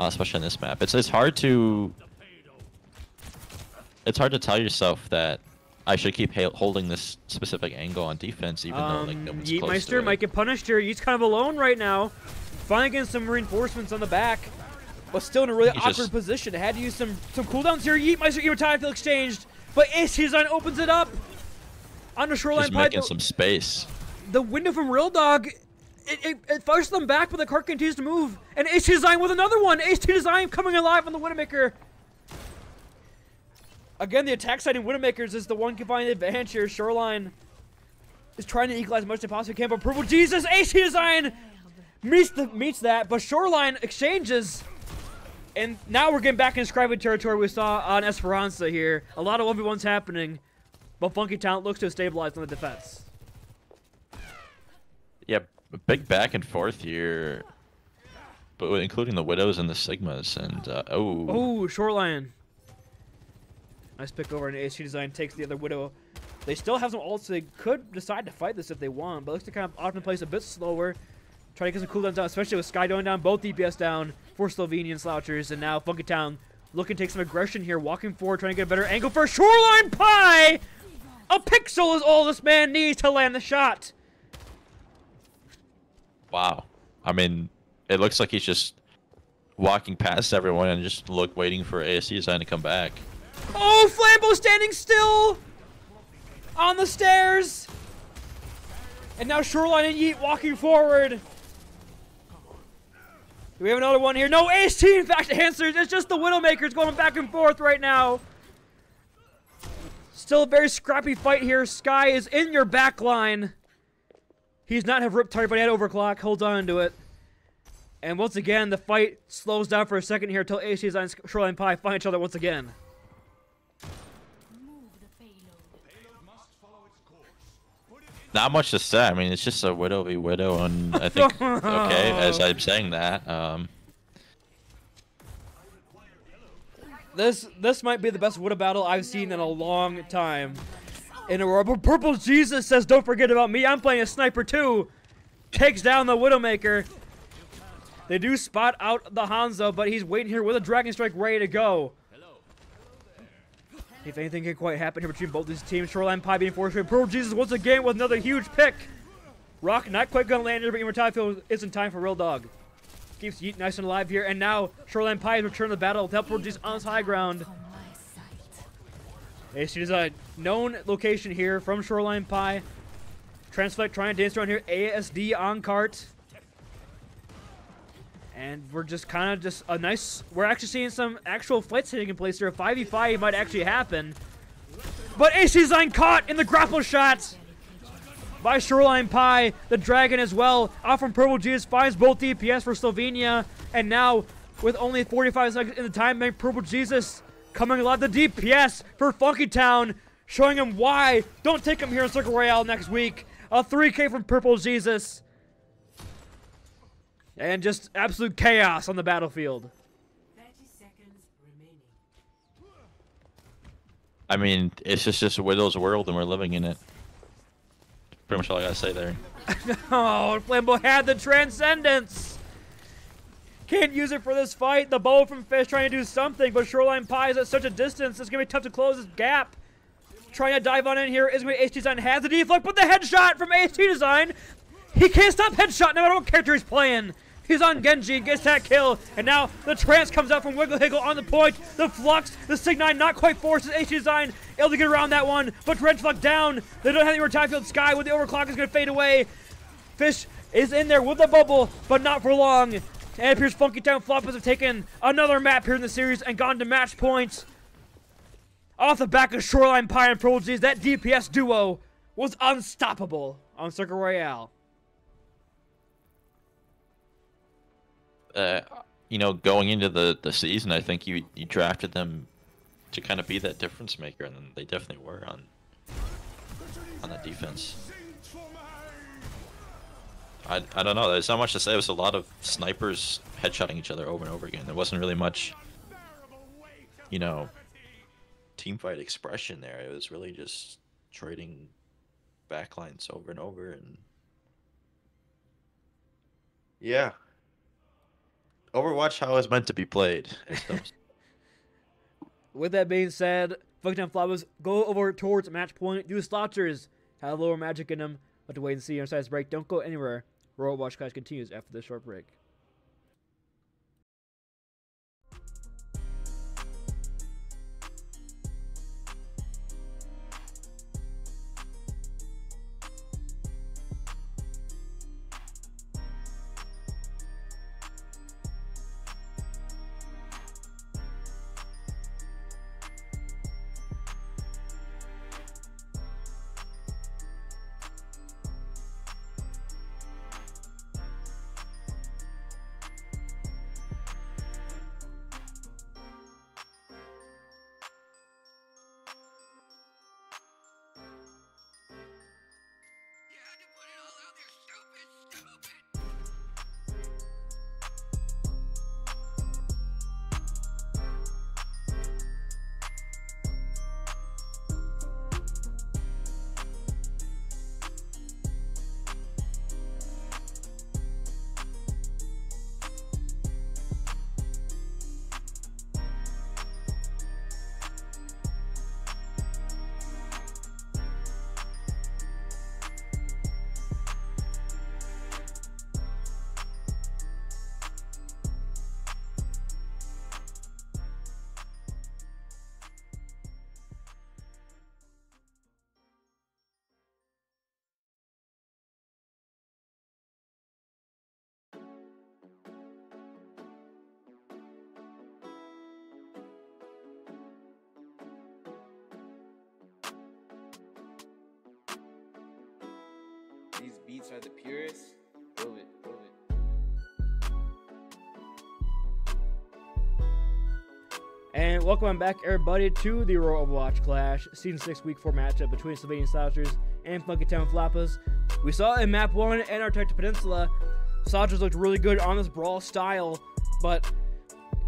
especially on this map. It's hard to tell yourself that I should keep holding this specific angle on defense, even though like no one's close to Yeetmeister it. might get punished here. Yeet's kind of alone right now. Finally getting some reinforcements on the back, but still in a really awkward position. Had to use some cooldowns here. Yeetmeister even time feel exchanged, but AC Design opens it up on the Shoreline Just Pie. making some space. The window from Real Dog, it forces them back, but the cart continues to move. And AC Design with another one. AC Design coming alive on the Widowmaker. Again, the attack side in Widowmakers is the one confined advantage here. Shoreline is trying to equalize as much as possibly can, but Purple Jesus, AC Design meets that, but Shoreline exchanges. And now we're getting back in scribing territory we saw on Esperanza here. A lot of 1v1s happening, but Funkytown looks to have stabilized on the defense. Yeah, a big back and forth here, but including the Widows and the Sigmas, and oh, Shoreline. Nice pick over, and AC Design takes the other Widow. They still have some ults, so they could decide to fight this if they want, but looks to kind of often plays a bit slower. Try to get some cooldowns down, especially with Sky going down, both DPS down for Slovenian Slouchers, and now Funkytown looking to take some aggression here, walking forward, trying to get a better angle for Shoreline Pie! A pixel is all this man needs to land the shot! Wow. I mean, it looks like he's just walking past everyone and just waiting for ASC Design to come back. Oh, Flambeau standing still on the stairs. And now Shoreline and Yeet walking forward. Do we have another one here? No, AST in fact answers. It's just the Widowmakers going back and forth right now. Still a very scrappy fight here. Sky is in your back line. He's not have ripped target, but he had overclock. Holds on to it. And once again, the fight slows down for a second here until AST and Shoreline Pie find each other once again. Not much to say. I mean, it's just a Widow v Widow, and I think, okay, as I'm saying that, This might be the best Widow battle I've seen in a long time. In Aurora, but Purple Jesus says, "Don't forget about me. I'm playing a sniper too." Takes down the Widowmaker. They do spot out the Hanzo, but he's waiting here with a Dragon Strike ready to go. If anything can quite happen here between both these teams, Shoreline Pie being forced to Purple Jesus once again with another huge pick. Rock not quite gonna land here, but Immortality Field is in time for Real Dog. Keeps Yeet nice and alive here, and now Shoreline Pie has returned to the battle to help Purple Jesus on his high ground. AC is a known location here from Shoreline Pie. Transflect trying to dance around here. ASD on cart. And we're just kind of just a nice... We're actually seeing some actual fights taking place here. A 5v5 might actually happen. But AC Design caught in the grapple shot by Shoreline Pie. The Dragon as well. Out from Purple Jesus finds both DPS for Slovenia. And now, with only 45 seconds in the time bank, Purple Jesus coming alive. The DPS for Funkytown, showing him why. Don't take him here in Circle Royale next week. A 3K from Purple Jesus. And just absolute chaos on the battlefield. 30 seconds remaining. I mean, it's just a Widow's world, and we're living in it. pretty much all I gotta say there. Oh, Flambo had the transcendence. Can't use it for this fight. The bow from Fish trying to do something, but Shoreline Pie is at such a distance. It's going to be tough to close this gap. Trying to dive on in here is going to be HT Design. Has the deflect, but the headshot from HT Design. He can't stop headshot no matter what character he's playing. He's on Genji, gets that kill, and now the trance comes out from Wiggle Higgle on the point. The Flux, the Sig9 not quite forces HT Design, able to get around that one, but Drench Fluck down. They don't have any more time field. Sky with the overclock is going to fade away. Fish is in there with the bubble, but not for long. And it appears Funkytown Floppas have taken another map here in the series and gone to match points. Off the back of Shoreline Pie and Prodigies, that DPS duo was unstoppable on Circle Royale. You know, going into the season, I think you drafted them to kind of be that difference maker, and they definitely were on that defense. I don't know. There's not much to say. It was a lot of snipers headshotting each other over and over again. There wasn't really much, you know, teamfight expression there. It was really just trading backlines over and over, and yeah, Overwatch how it's meant to be played. With that being said, Funkytown Floppas go over towards match point. Do Slouchers have a little magic in them? Have to wait and see on size break. Don't go anywhere. Overwatch class continues after this short break. These beats are the purest. Prove it, prove it. And welcome back, everybody, to the Aurora Overwatch Clash Season 6 Week 4 matchup between Slovenian Slouchers and Funkytown Floppas. We saw in Map 1 and Antarctic Peninsula, Slouchers looked really good on this brawl style, but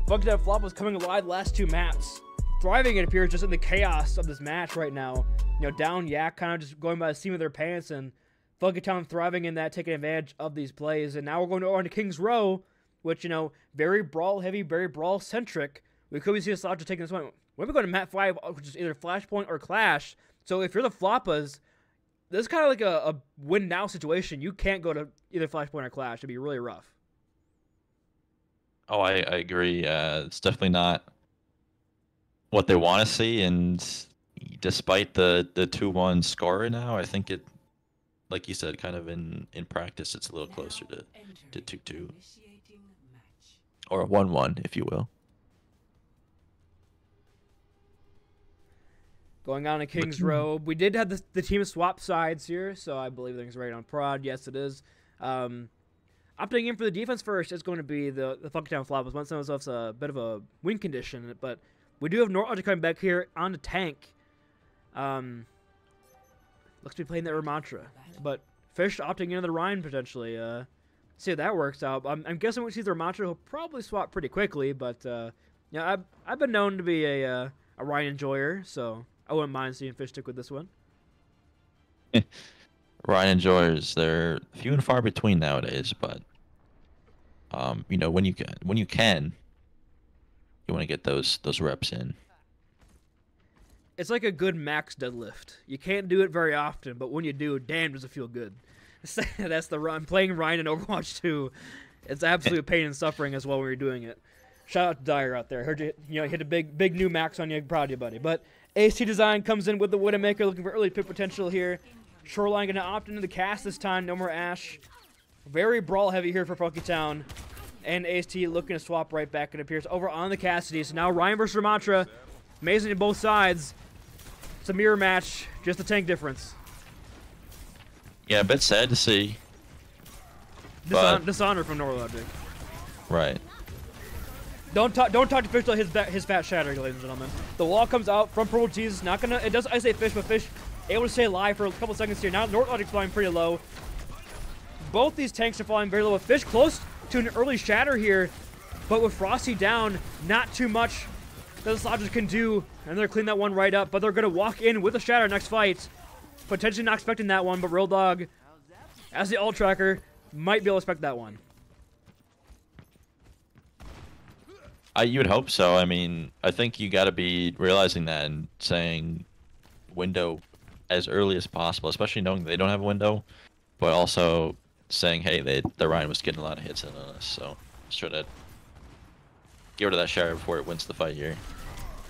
Funkytown Floppas coming alive the last two maps. Thriving, it appears, just in the chaos of this match right now. You know, down Yak kind of just going by the seam of their pants, and Funkytown thriving in that, taking advantage of these plays. And now we're going on to King's Row, which, you know, very brawl-heavy, very brawl-centric. We could see a Sloucher taking this one. We're going to map 5, which is either Flashpoint or Clash. So if you're the Floppas, this is kind of like a win-now situation. You can't go to either Flashpoint or Clash. It'd be really rough. Oh, I agree. It's definitely not what they want to see, and despite the 2-1 score now, I think it, like you said, kind of in practice, it's a little closer to 2-2. Or 1-1, if you will. Going on to King's Row, we did have the team swap sides here, so I believe things right on prod. Yes, it is. Opting in for the defense first is going to be the Funkytown Floppas. Once themselves a bit of a win condition, but we do have Norwich coming back here on the tank. Looks to be playing that Ramantra, but Fish opting into the Rhine potentially. See if that works out. I'm guessing we see the Ramantra. He'll probably swap pretty quickly, but yeah, I've been known to be a Rhine enjoyer, so I wouldn't mind seeing Fish stick with this one. Ryan enjoys. They're few and far between nowadays, but you know, when you can, you want to get those reps in. It's like a good max deadlift. You can't do it very often, but when you do, damn, does it feel good. That's the run. Playing Ryan in Overwatch 2, it's absolute pain and suffering as well when you're doing it. Shout out to Dyer out there. Heard you hit a big new max on you. Proud of you, buddy. But AST Design comes in with the Widowmaker, looking for early pick potential here. Shoreline going to opt into the cast this time. No more Ash. Very brawl heavy here for Funkytown. And AST looking to swap right back. It appears over on the Cassidy. So now Ryan versus Ramatra. Amazing to both sides. It's a mirror match. Just a tank difference. Yeah, a bit sad to see. Dishonor from Norlogic. Right. Don't talk to Fish till his fat shatter, ladies and gentlemen. The wall comes out from Purple Cheese. Not gonna. It does. I say Fish, but Fish able to stay alive for a couple seconds here. Now Norlogic's flying pretty low. Both these tanks are flying very low. With Fish close to an early shatter here, but with Frosty down, not too much that the Slouchers can do, and they're clean that one right up. But they're gonna walk in with a shatter next fight. Potentially not expecting that one, but Real Dog, as the ult tracker, might be able to expect that one. You would hope so. I mean, I think you got to be realizing that and saying window as early as possible, especially knowing they don't have a window, but also saying, hey, the Ryan was getting a lot of hits in on us, so let's try to get rid of that Shatter before it wins the fight here.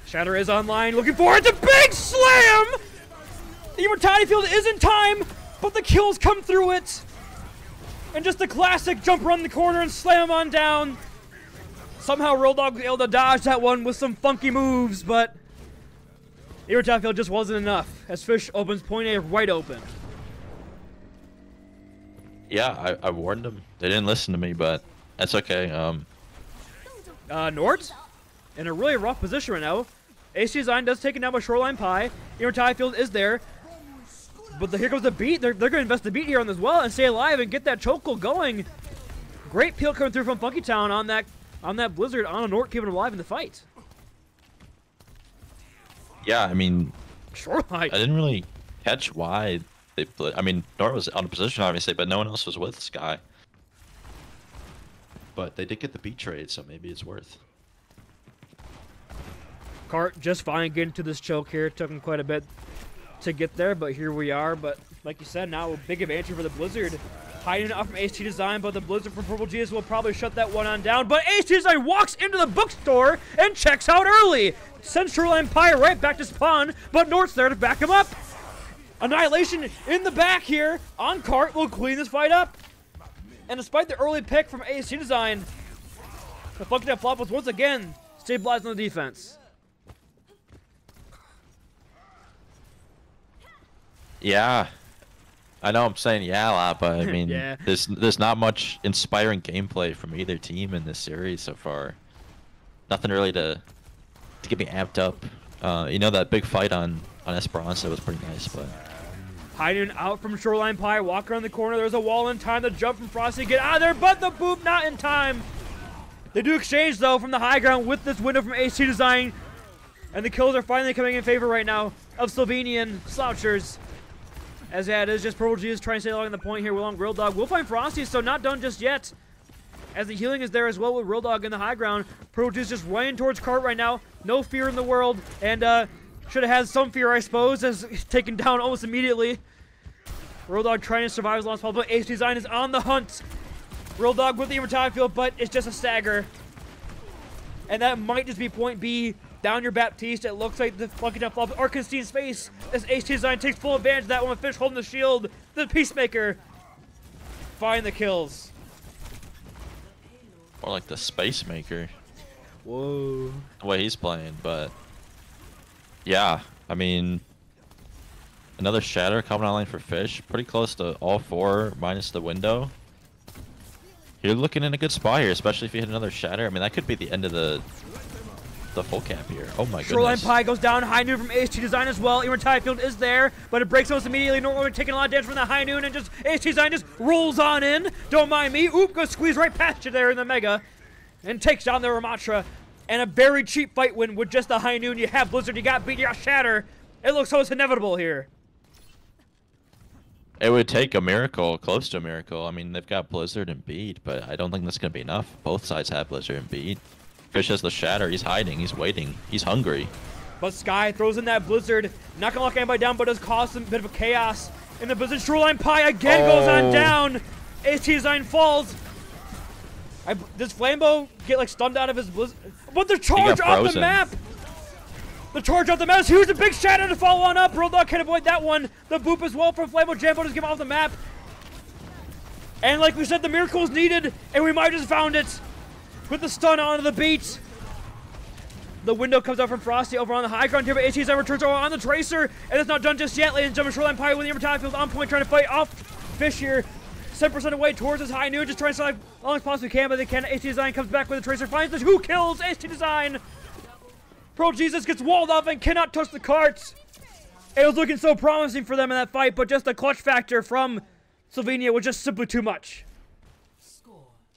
Shatter is online, looking for it. It's a big slam! The Immortality Field is in time, but the kills come through it. And just a classic jump around the corner and slam on down. Somehow Real Dog was able to dodge that one with some funky moves, but the Immortality Field just wasn't enough as Fish opens point A wide open. Yeah, I warned them. They didn't listen to me, but that's okay. Nort in a really rough position right now. AC Design does take it down by Shoreline Pie. Immortality Field is there. But here comes the beat. They're going to invest the beat here on this as well and stay alive and get that chokehold going. Great peel coming through from Funkytown on that Blizzard on a Nort, keeping him alive in the fight. Yeah, I mean, Shoreline. I didn't really catch why they played. I mean, Nort was out of position, obviously, but no one else was with Sky. But they did get the beat trade, so maybe it's worth. Cart just fine getting to this choke here. Took him quite a bit to get there, but here we are. But like you said, now a big advantage for the Blizzard. Hiding up from AST Design, but the Blizzard from Purple GS will probably shut that one on down. But AST Design walks into the bookstore and checks out early. Sends Shoreline Pie right back to spawn, but Nort's there to back him up. Annihilation in the back here on Cart will clean this fight up. And despite the early pick from AST Design, the Funkytown Floppas once again stabilized on the defense. Yeah, I know I'm saying yeah a lot, but I mean, Yeah. there's not much inspiring gameplay from either team in this series so far. Nothing really to get me amped up. You know, that big fight on Esperanza was pretty nice, but Hiding out from Shoreline Pie, walk around the corner. There's a wall in time. The jump from Frosty, get out of there, but the boop not in time. They do exchange though from the high ground with this window from AC Design, and the kills are finally coming in favor right now of Slovenian Slouchers. As that is just Purple G is trying to stay along the point here along Real Dog. We'll find Frosty, so not done just yet. As the healing is there as well with Real Dog in the high ground. Purple G is just running towards Cart right now. No fear in the world, and should have had some fear, I suppose, as he's taken down almost immediately. Real Dog trying to survive as long as possible, but Ace Design is on the hunt. Real Dog with the Immortality Field, but it's just a stagger. And that might just be point B. Down your Baptiste. It looks like the Funkytown Floppas are conceding space as Ace Design takes full advantage of that one with Fish holding the shield. The Peacemaker find the kills. more like the Space Maker. Whoa. The way he's playing, but yeah, I mean, another Shatter coming online for Fish. Pretty close to all four minus the window. You're looking in a good spot here, especially if you hit another Shatter. I mean, that could be the end of the full cap here. Oh my Shoreline goodness. Pie goes down. High Noon from AST Design as well. Immortality Field is there, but it breaks almost immediately. Normally taking a lot of damage from the High Noon, and just AST Design just rolls on in. Don't mind me. Oop, goes squeeze right past you there in the Mega, and takes down the Ramatra. And a very cheap fight win with just the High Noon. You have Blizzard, you got Beat, you got Shatter. It looks almost inevitable here. It would take a miracle, close to a miracle. I mean, they've got Blizzard and Beat, but I don't think that's going to be enough. Both sides have Blizzard and Beat. Fish has the Shatter. He's hiding. He's waiting. He's hungry. But Sky throws in that Blizzard. Not going to lock anybody down, but does cause some bit of a chaos. And the Blizzard Shoreline Pie again goes on down. HT Design falls. Does Flambeau get like stunned out of his Blizzard? But the charge off the map! The charge off the map is huge. A big Shatter to follow on up. Roadhog can avoid that one. The boop as well from Flambeau. Jambo just get off the map. And like we said, the miracle is needed, and we might have just found it. With the stun onto the beat. The window comes out from Frosty over on the high ground here, but HT Design returns over on the Tracer, and it's not done just yet. Ladies and gentlemen, Shoreline Pie with the Immortality Field on point, trying to fight off Fish here. 7% away towards his high noon, just trying to stay as long as possibly can, but they can. HT Design comes back with the Tracer, finds the 2 kills. HT Design. Pro Jesus gets walled off and cannot touch the cart. It was looking so promising for them in that fight, but just the clutch factor from Slovenia was just simply too much.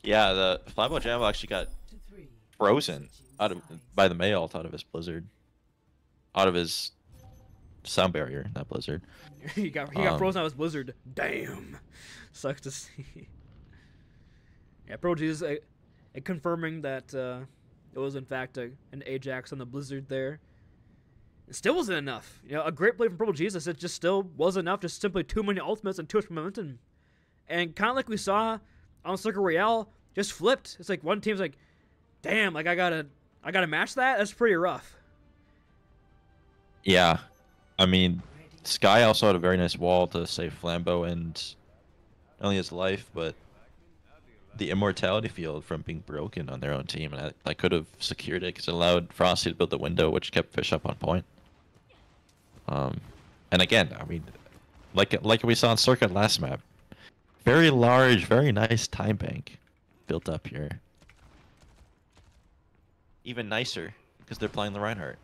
Yeah, the Flambeau Jambo actually got frozen by the Mayalt out of his Blizzard. Out of his sound barrier, not Blizzard. he got frozen out of his Blizzard. Damn. Sucks to see. Yeah, Pro Jesus confirming that it was in fact an Ajax on the Blizzard there. It still wasn't enough. You know, a great play from Purple Jesus. It just still wasn't enough. Just simply too many ultimates and too much momentum. And kind of like we saw on Circle Royale, just flipped. It's like one team's like, damn, like I gotta match that? That's pretty rough. Yeah. I mean, Sky also had a very nice wall to save Flambeau and not only his life, but the immortality field from being broken on their own team. And I could have secured it because it allowed Frosty to build the window, which kept Fish up on point. And again, I mean, like we saw in Circuit last map, very large, very nice time bank built up here. Even nicer because they're playing the Reinhardt.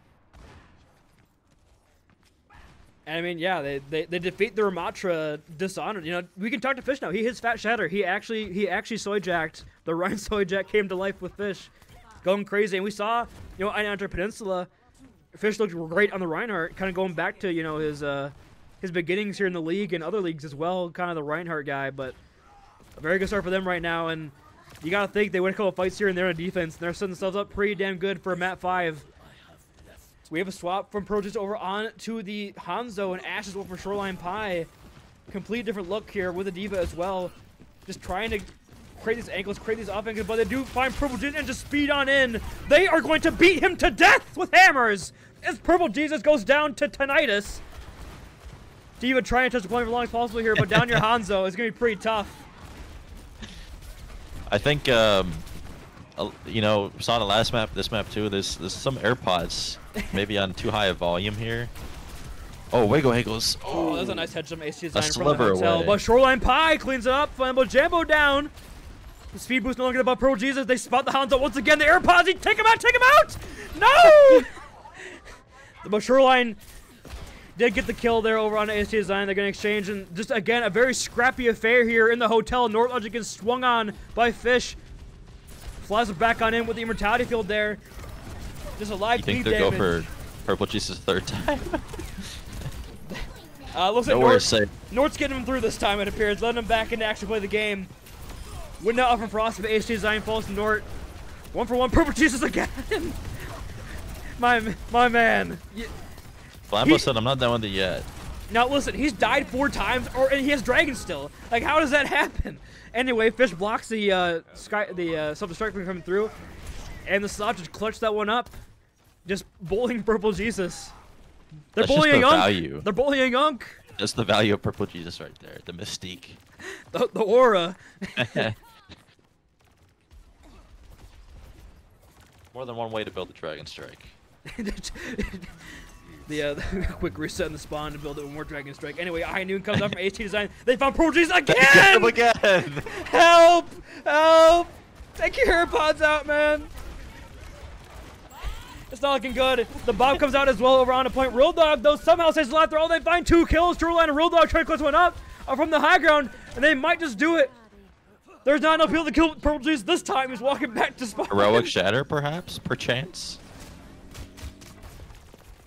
And I mean, yeah, they defeat the Ramatra Dishonored. You know, we can talk to Fish now. He hits Fat Shatter. He actually soy jacked. The Rhine soy jack came to life with Fish, going crazy. And we saw, you know, on Antar Peninsula, Fish looked great on the Reinhardt, kind of going back to, you know, his beginnings here in the league and other leagues as well, kind of the Reinhardt guy. But a very good start for them right now. And you gotta think they win a couple fights here and there on defense, and they're setting themselves up pretty damn good for map 5. We have a swap from Proteus over on to the Hanzo, and Ash is over for Shoreline Pie. Complete different look here with the Diva as well. Just trying to create these angles, create these off angles, but they do find Purple Jesus and just speed on in. They are going to beat him to death with hammers as Purple Jesus goes down to tinnitus. Diva trying to touch the point for as long as possible here, but down your Hanzo is going to be pretty tough. I think, you know, saw the last map, this map too. There's some AirPods maybe on too high a volume here. Oh, Wiggle Higgles. Oh, that's a nice headshot from AC Design from the sliver hotel. away. But Shoreline Pie cleans it up. Flambeau Jambo down. The speed boost no longer above Pro Jesus. They spot the Hanzo once again. The AirPods. Take him out. Take him out. No. But Shoreline did get the kill there over on AC Design. They're going to exchange. And just, again, a very scrappy affair here in the hotel. North Logic gets swung on by Fish. Flies it back on in with the immortality field there. Just a live You think bleed they'll damage. go for Purple Jesus third time? Looks like Nowhere safe. Nort's getting him through this time, it appears. Letting him back in to actually play the game. Window up from Frost, but HT Design falls to Nort. 1-for-1, Purple Jesus again. my man. Flambeau said, I'm not done with it yet. Now listen, he's died 4 times, and he has Dragon still. Like, how does that happen? Anyway, Fish blocks the self-destruct from coming through, and the Slouchers clutch that one up, just bullying Purple Jesus. They're That's bullying just the Unk. value. They're bullying Unk. That's the value of Purple Jesus right there. The mystique. The aura. More than one way to build a Dragon Strike. The quick reset in the spawn to build it with more Dragon Strike. Anyway, High Noon comes up from HT Design. They found Pro Jesus again! Again! Help! Help! Take your AirPods out, man! It's not looking good. The Bob comes out as well over on a point. Real Dog, though, somehow stays alive through all. They find 2 kills. Shoreline and Real Dog try to close one up from the high ground, and they might just do it. There's not enough people to kill Purple Jesus this time. He's walking back to spawn. Heroic Shatter, perhaps? Perchance?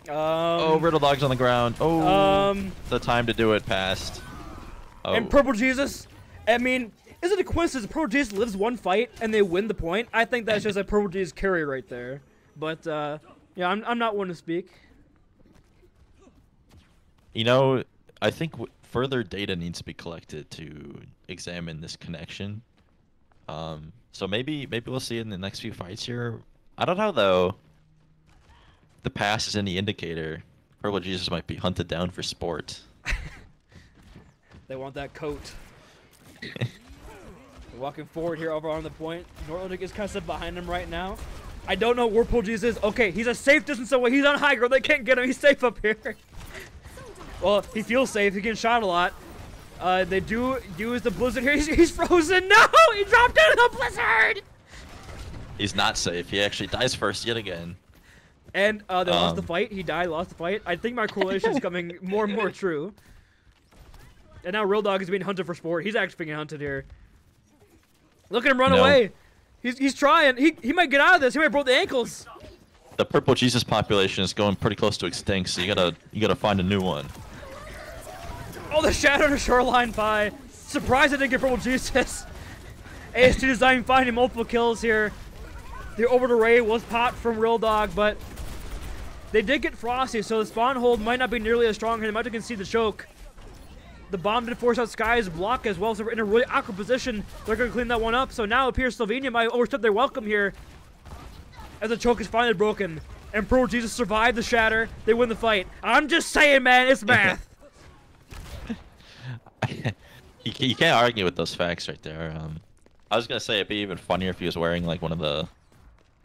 Oh, Riddle Dog's on the ground. Oh, the time to do it passed. And Purple Jesus, I mean, is it a coincidence Purple Jesus lives one fight and they win the point? I think that's just a Purple Jesus carry right there. But, yeah, I'm not one to speak. You know, I think further data needs to be collected to examine this connection. So maybe we'll see it in the next few fights here. I don't know, though. The past is any indicator. Purple Jesus might be hunted down for sport. They want that coat. Walking forward here over on the point. Northlake is kind of set behind him right now. I don't know where Purple Jesus is. Okay, he's a safe distance away. He's on high ground. They can't get him. He's safe up here. Well, he feels safe. He's getting shot a lot. They do use the blizzard here. He's frozen. No! He dropped into the blizzard! He's not safe. He actually dies first yet again. And they lost the fight. He died, lost the fight. I think my correlation is coming more and more true. And now Real Dog is being hunted for sport. He's actually being hunted here. Look at him run away. He's trying. He might get out of this. He might break the ankles. The Purple Jesus population is going pretty close to extinct, so you gotta find a new one. Oh, the shadow on the shoreline pie. Surprised I didn't get Purple Jesus. AST Design finding multiple kills here. The Orbital Ray was popped from Real Dog, but they did get Frosty, so the spawn hold might not be nearly as strong here. They might have concede the choke. The bomb did force out Sky's block as well, so we're in a really awkward position. They're going to clean that one up, so now it appears Slovenia might overstep their welcome here as the choke is finally broken. And Purple Jesus survived the shatter. They win the fight. I'm just saying, man, it's math. You can't argue with those facts right there. I was gonna say it'd be even funnier if he was wearing like one of the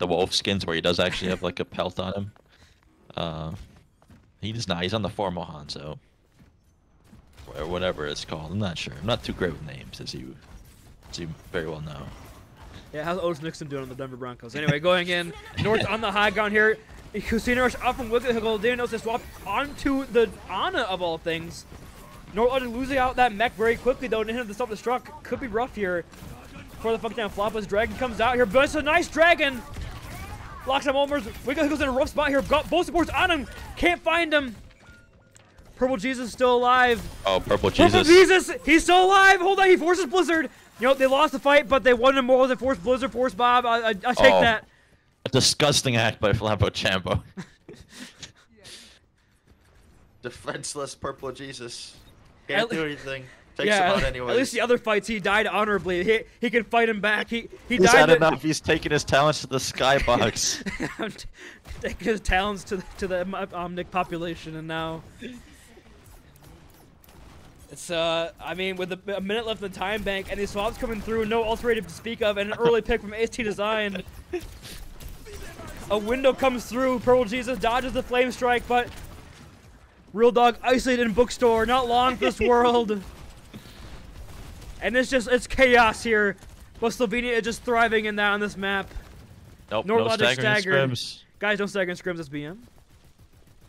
wolf skins where he does actually have like a pelt on him. He does not. He's on the formal Hanzo, or whatever it's called. I'm not sure. I'm not too great with names, as you very well know. Yeah, how's Otis Nixon doing on the Denver Broncos? Anyway, going in North on the high ground here. Casino Rush up from Wiggly Hickle. Didn't notice they swapped onto the Ana of all things. North losing out that mech very quickly though. Didn't hit the self-destruct. Could be rough here for the Funkytown Floppas. Dragon comes out here, but it's a nice Dragon. Locks him over. Wiggly Hickle's in a rough spot here. Got both supports on him. Can't find him. Purple Jesus still alive. Oh, Purple Jesus. Purple Jesus! He's still alive! Hold on, he forces Blizzard. You know, they lost the fight, but they won him more than forced Blizzard, forced Bob. I take that. A disgusting act by Flambo Chambo. Defenseless Purple Jesus. Can't do anything. Takes him out anyways. At least the other fights he died honorably. He can fight him back. He's He's died. had enough. He's taken his talents to the skybox. Taking his talents to the Omnic population, and now it's I mean, with a minute left in the time bank and these swaps coming through, no ultimate to speak of, and an early pick from AST Design. A window comes through. Purple Jesus dodges the flame strike, but Real Dog isolated in bookstore. Not long for this world. And it's chaos here. But Slovenia is just thriving in that on this map. Nope, no staggering scrims. Guys, don't stagger scrims. That's BM.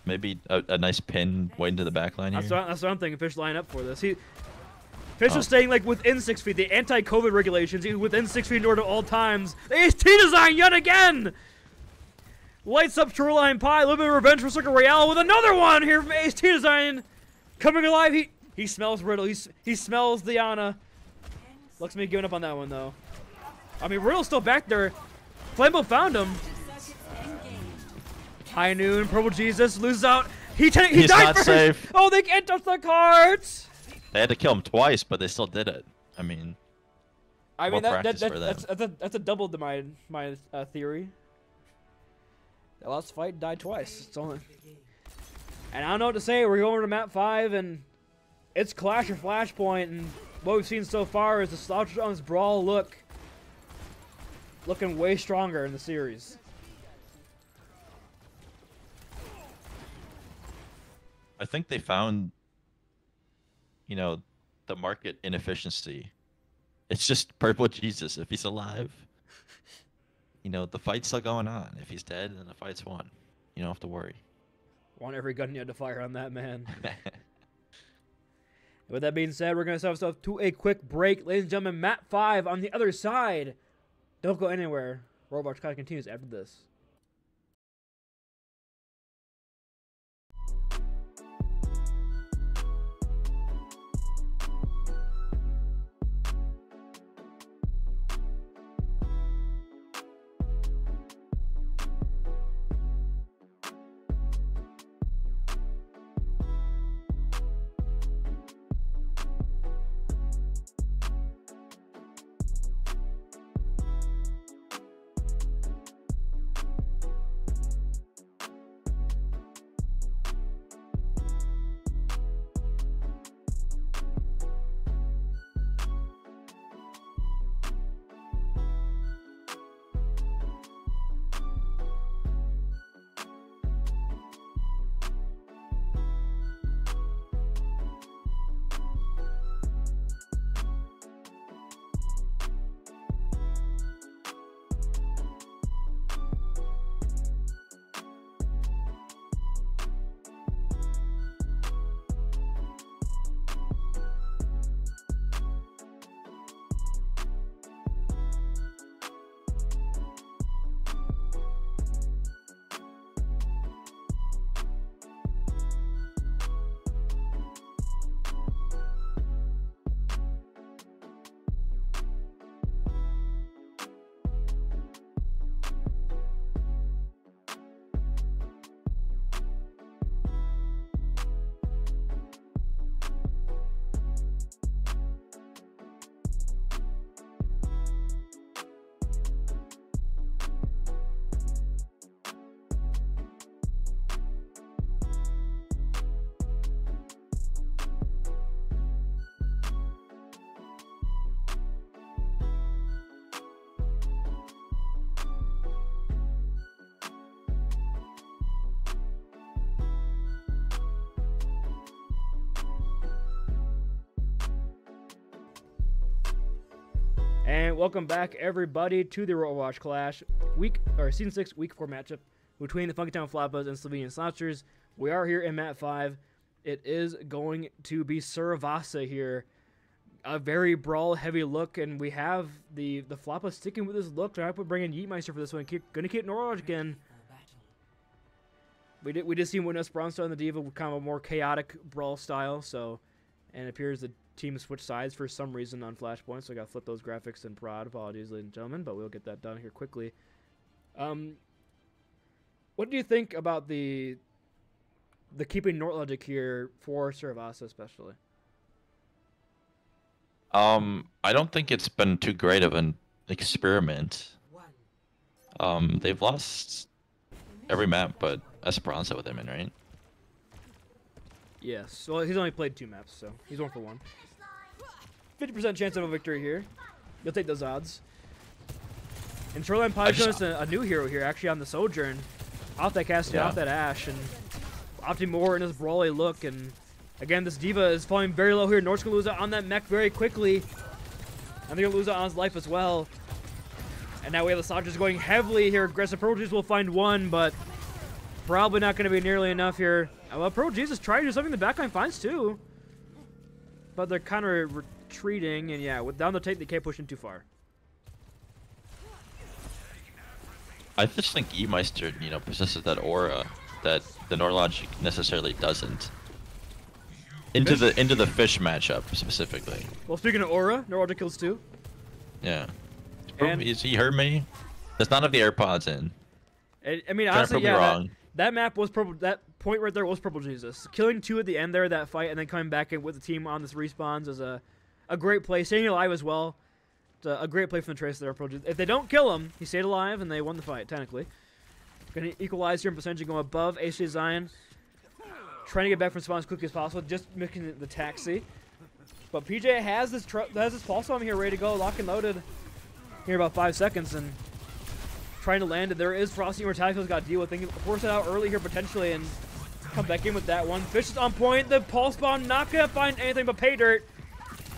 Maybe a nice pin way into the back line here. That's what I'm thinking. Fish line up for this. Fish was staying like within 6 feet. The anti-COVID regulations, he was within 6 feet in order at all times. AST Design yet again. Lights up Shoreline Pie. A little bit of revenge for Circle Royale with another one here from AST Design. Coming alive. He smells Riddle. He smells the Ana. Looks to me giving up on that one though. I mean, Riddle's still back there. Flambo found him. High Noon, Purple Jesus loses out. He's died not first. safe. Oh, they can't touch the cards. They had to kill him twice, but they still did it. I mean that's a double to my theory. They lost the fight, died twice. It's only, and I don't know what to say. We're going over to map 5, and it's Clash or Flashpoint, and what we've seen so far is the Slouchers on this brawl looking way stronger in the series. I think they found, the market inefficiency. It's just Purple Jesus. If he's alive, the fight's still going on. If he's dead, then the fight's won. You don't have to worry. Want every gun you had to fire on that man. With that being said, we're going to set ourselves to a quick break. Ladies and gentlemen, map 5 on the other side. Don't go anywhere. Overwatch continues after this. And welcome back, everybody, to the Overwatch Clash Season 6 Week 4 matchup between the Funkytown Floppas and Slovenian Slouchers. We are here in Map 5. It is going to be Suravasa here. A very brawl-heavy look, and we have the Floppas sticking with this look. Trying to bring in Yeetmeister for this one. Going to keep Norwich again. We did see Win Esperanza and the Diva with kind of a more chaotic brawl style, so, and it appears the team switched sides for some reason on Flashpoint, so I got to flip those graphics in prod. Apologies, ladies and gentlemen, but we'll get that done here quickly. What do you think about the keeping Nortlogic here for Suravasa especially? I don't think it's been too great of an experiment. They've lost every map but Esperanza with him in, right? Yes. Well, he's only played 2 maps, so he's 1 for 1. 50% chance of a victory here. You'll take those odds. And Shoreline Pie showing us a new hero here, actually on the Sojourn. Off that Cassidy, off that Ashe, and opting more in his brawly look. And again, this Diva is falling very low here. North's gonna lose out on that mech very quickly. And they're gonna lose out on his life as well. And now we have the Slouchers going heavily here. Aggressive Purple Jesus will find 1, but probably not gonna be nearly enough here. Well, Purple Jesus trying to do something the backline finds 2. But they're kind of retreating, and yeah, with down the tape, they can't push in too far. I just think Yeetmeister, possesses that aura that the Norlogic necessarily doesn't. Into the fish matchup specifically. Well, speaking of aura, Norlogic kills 2. Yeah. Is he hurt me? Does not have the AirPods in. I mean, honestly, yeah, that map was purple. That point right there was Purple Jesus. Killing 2 at the end there, that fight, and then coming back in with the team on this respawns is a great play. Staying alive as well. A great play from the Tracer there. If they don't kill him, he stayed alive and they won the fight, technically. Going to equalize here in percentage, going above HJ Zion. Trying to get back from spawn as quickly as possible, just making the taxi. But PJ has this pulse bomb here ready to go, lock and loaded here about 5 seconds, and trying to land it. There is Frosty Immortality he's got to deal with. They can force it out early here potentially and come back in with that one. Fish is on point. The pulse bomb not going to find anything but pay dirt.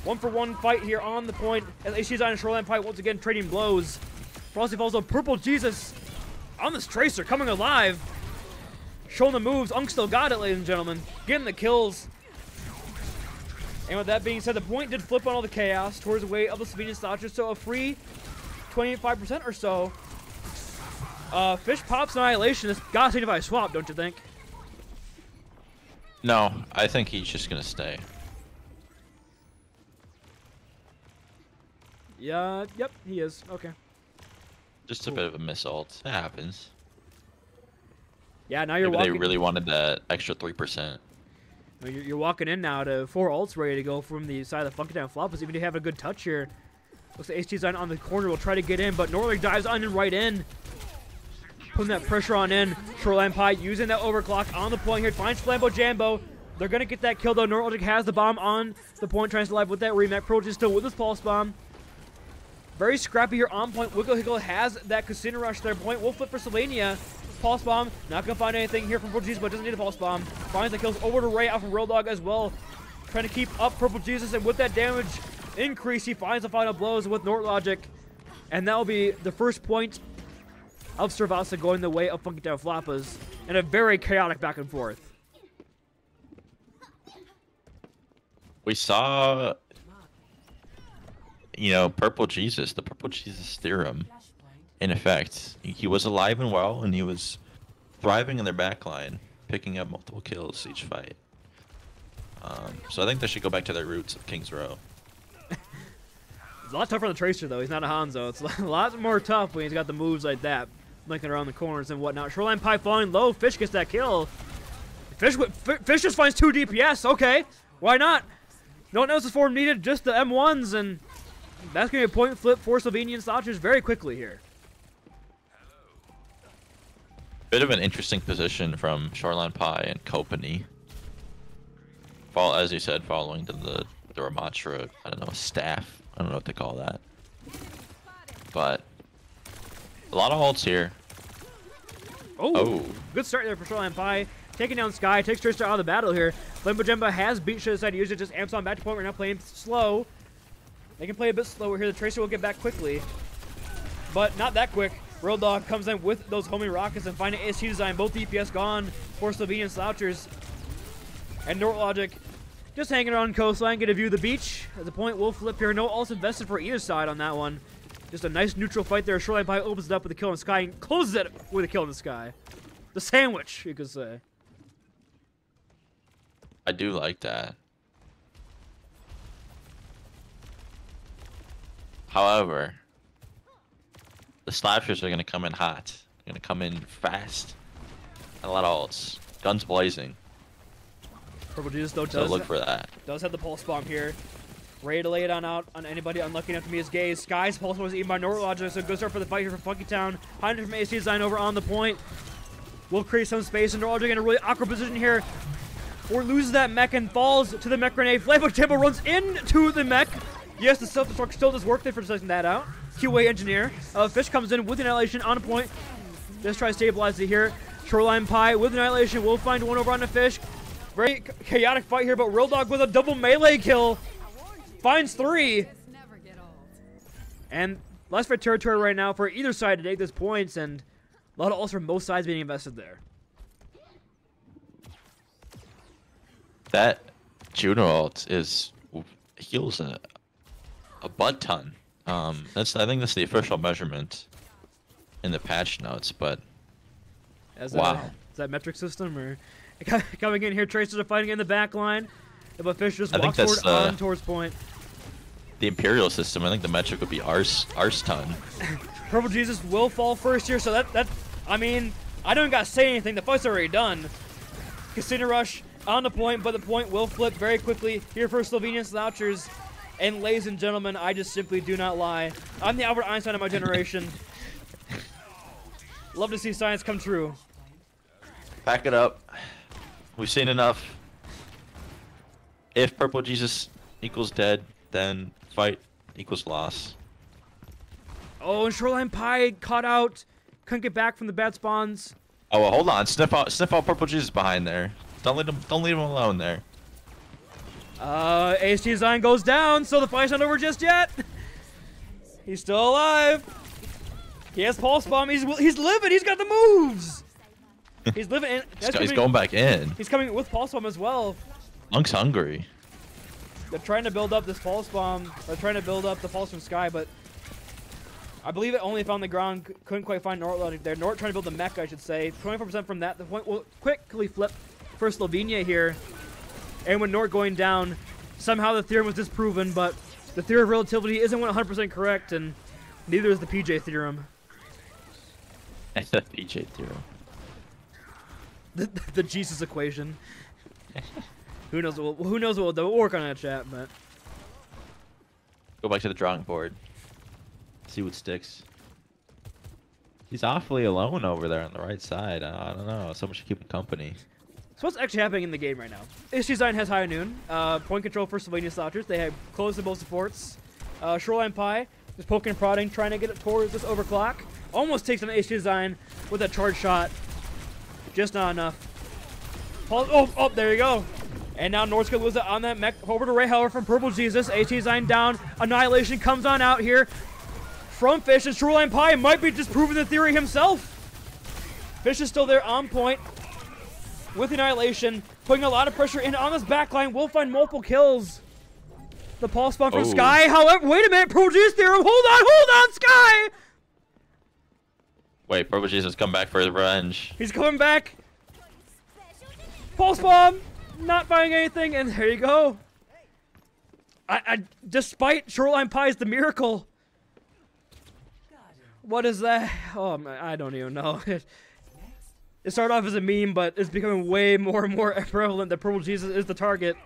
1 for 1 fight here on the point as HJ Zion and Shoreline Pie once again trading blows. Frosty falls on Purple Jesus on this Tracer, coming alive. Showing the moves. Unk still got it, ladies and gentlemen. Getting the kills. And with that being said, the point did flip on all the chaos towards the way of the Slovenian Slouchers, so a free 25% or so. Fish pops Annihilation. It's got to signify a swap, don't you think? No, I think he's just going to stay. Yeah, yep, he is. Okay. Just a bit of a miss-ult. It happens. Yeah, now you're Maybe walking. they really wanted that extra 3%. You're walking in now to 4 ults ready to go from the side of the Funkytown Floppas. Even if you have a good touch here. Looks like HT Zion on the corner will try to get in, but Norlic dives on and right in. Putting that pressure on in. Shoreline Pie using that overclock on the point here. Finds Flambo Jambo. They're going to get that kill though. Norlic has the bomb on the point, trying to survive with that remake. Pro is still with his pulse bomb. Very scrappy here on point. Wiggle Higgle has that Casino Rush there. Point will flip for Slovenia. Pulse bomb, not gonna find anything here from Purple Jesus, but doesn't need a pulse bomb. Finds the kills over to Ray out from Real Dog as well. Trying to keep up Purple Jesus, and with that damage increase, he finds the final blows with Nortlogic. And that will be the first point of Suravasa going the way of Funkytown Floppas in a very chaotic back and forth. We saw, Purple Jesus, the Purple Jesus theorem. In effect, he was alive and well, and he was thriving in their backline, picking up multiple kills each fight. So I think they should go back to their roots of King's Row. It's a lot tougher on the Tracer, though. He's not a Hanzo. It's a lot more tough when he's got the moves like that, linking around the corners and whatnot. Shoreline Pie falling low. Fish gets that kill. Fish just finds 2 DPS. Okay, why not? No one else's form needed, just the M1s, and that's going to be a point flip for Slovenian Slouchers very quickly here. Bit of an interesting position from Shoreline Pie and Kopany. As you said, following to the Ramatra, I don't know, staff. I don't know what to call that. But a lot of ults here. Oh, good start there for Shoreline Pie. Taking down Sky, takes Tracer out of the battle here. Flambo Jemba has beat Shit aside, used it, just amps on back to point. We're now playing slow. They can play a bit slower here. The Tracer will get back quickly. But not that quick. Real Dog comes in with those homing rockets and finding AST design. Both DPS gone for Slovenian Slouchers. And Nort Logic just hanging around coastline, get a view of the beach. At the point, will flip here. No ults invested for either side on that one. Just a nice neutral fight there. Shoreline Pie opens it up with a kill in the sky and closes it with a kill in the sky. The sandwich, you could say. I do like that. However, the Slouchers are going to come in hot. They're going to come in fast. And a lot of ults. Guns blazing. Purple Jesus, though, So look for that. Does have the pulse bomb here. Ready to lay it on out on anybody unlucky enough to meet his gaze. Sky's pulse was eaten by Nort Logic, so good start for the fight here from Funkytown. Hiding from AC design over on the point. Will create some space, and Nort Logic in a really awkward position here. Or loses that mech and falls to the mech grenade. Flambo Tempo runs into the mech. Yes, the self-destruct still does work there for taking that out. QA engineer. Fish comes in with Annihilation on a point. Just try to stabilize it here. Shoreline Pie with Annihilation will find one over on the Fish. Very chaotic fight here, but Real Dog with a double melee kill. Finds 3. And less for territory right now for either side to take those points, and a lot of ults from both sides being invested there. That Juno ult heals a butt ton. I think that's the official measurement in the patch notes, but wow. Is that metric system or coming in here? Tracers are fighting in the back line, but Fish just walks forward on towards point. The Imperial system. I think the metric would be arse ton. Purple Jesus will fall first here, so that I mean, I don't gotta say anything. The fight's already done. Casino Rush on the point, but the point will flip very quickly here for Slovenian Slouchers. And ladies and gentlemen, I just simply do not lie. I'm the Albert Einstein of my generation. Love to see science come true. Back it up. We've seen enough. If Purple Jesus equals dead, then fight equals loss. Oh, and Shoreline Pie caught out. Couldn't get back from the bad spawns. Oh, well, hold on. Sniff out Purple Jesus behind there. Don't leave him alone there. AST design goes down, so the fight's not over just yet. He's still alive. He has pulse bomb. He's living. He's got the moves. He's living. In, he's going back in. He's coming with pulse bomb as well. Monk's hungry. They're trying to build up this pulse bomb. They're trying to build up the pulse from Sky, but I believe it only found the ground. Couldn't quite find Nort Logic there. Nort trying to build the mech, I should say. 24% from that. The point will quickly flip for Slovenia here. And with Nort going down, somehow the theorem was disproven, but the theory of relativity isn't 100% correct, and neither is the PJ theorem. The PJ theorem. The Jesus equation. Who knows what we'll work on that chat, but go back to the drawing board. See what sticks. He's awfully alone over there on the right side. I don't know. Someone should keep him company. So what's actually happening in the game right now? Ish Design has high noon. Point control for Slovenian Slouchers. They have closed the both supports. Shoreline Pie is poking and prodding, trying to get it towards this overclock. Almost takes on Ish Design with a charge shot. Just not enough. Oh, there you go. And now North's gonna lose it on that mech. Over to Ray Heller from Purple Jesus. AT Design down. Annihilation comes on out here from Fish. And Shoreline Pie might be disproving the theory himself. Fish is still there on point with Annihilation, putting a lot of pressure in on this backline. Will find multiple kills. The pulse bomb for Sky. However, wait a minute. Purple Jesus theorem. Hold on, Sky. Wait, Purple Jesus come back for his revenge. He's coming back. Pulse bomb. Not finding anything, and there you go. Despite Shoreline Pie's the miracle. What is that? Oh, man, I don't even know. It started off as a meme, but it's becoming way more and more prevalent that Purple Jesus is the target.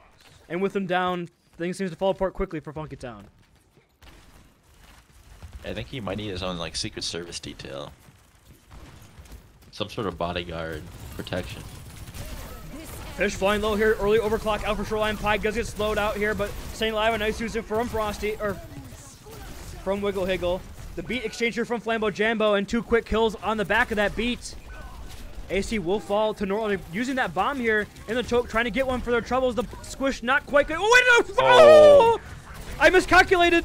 And with him down, things seems to fall apart quickly for Funkytown. I think he might need his own, like, Secret Service detail. Some sort of bodyguard protection. Fish flying low here, early overclock out for Shoreline Pie. Does get slowed out here, but staying alive. A nice use from Frosty, or from Wiggle Higgle. The beat exchange here from Flambo Jambo, and 2 quick kills on the back of that beat. AC will fall to Northern, using that bomb here in the choke, trying to get one for their troubles. The squish not quite good. Oh, wait, no! Oh! I miscalculated!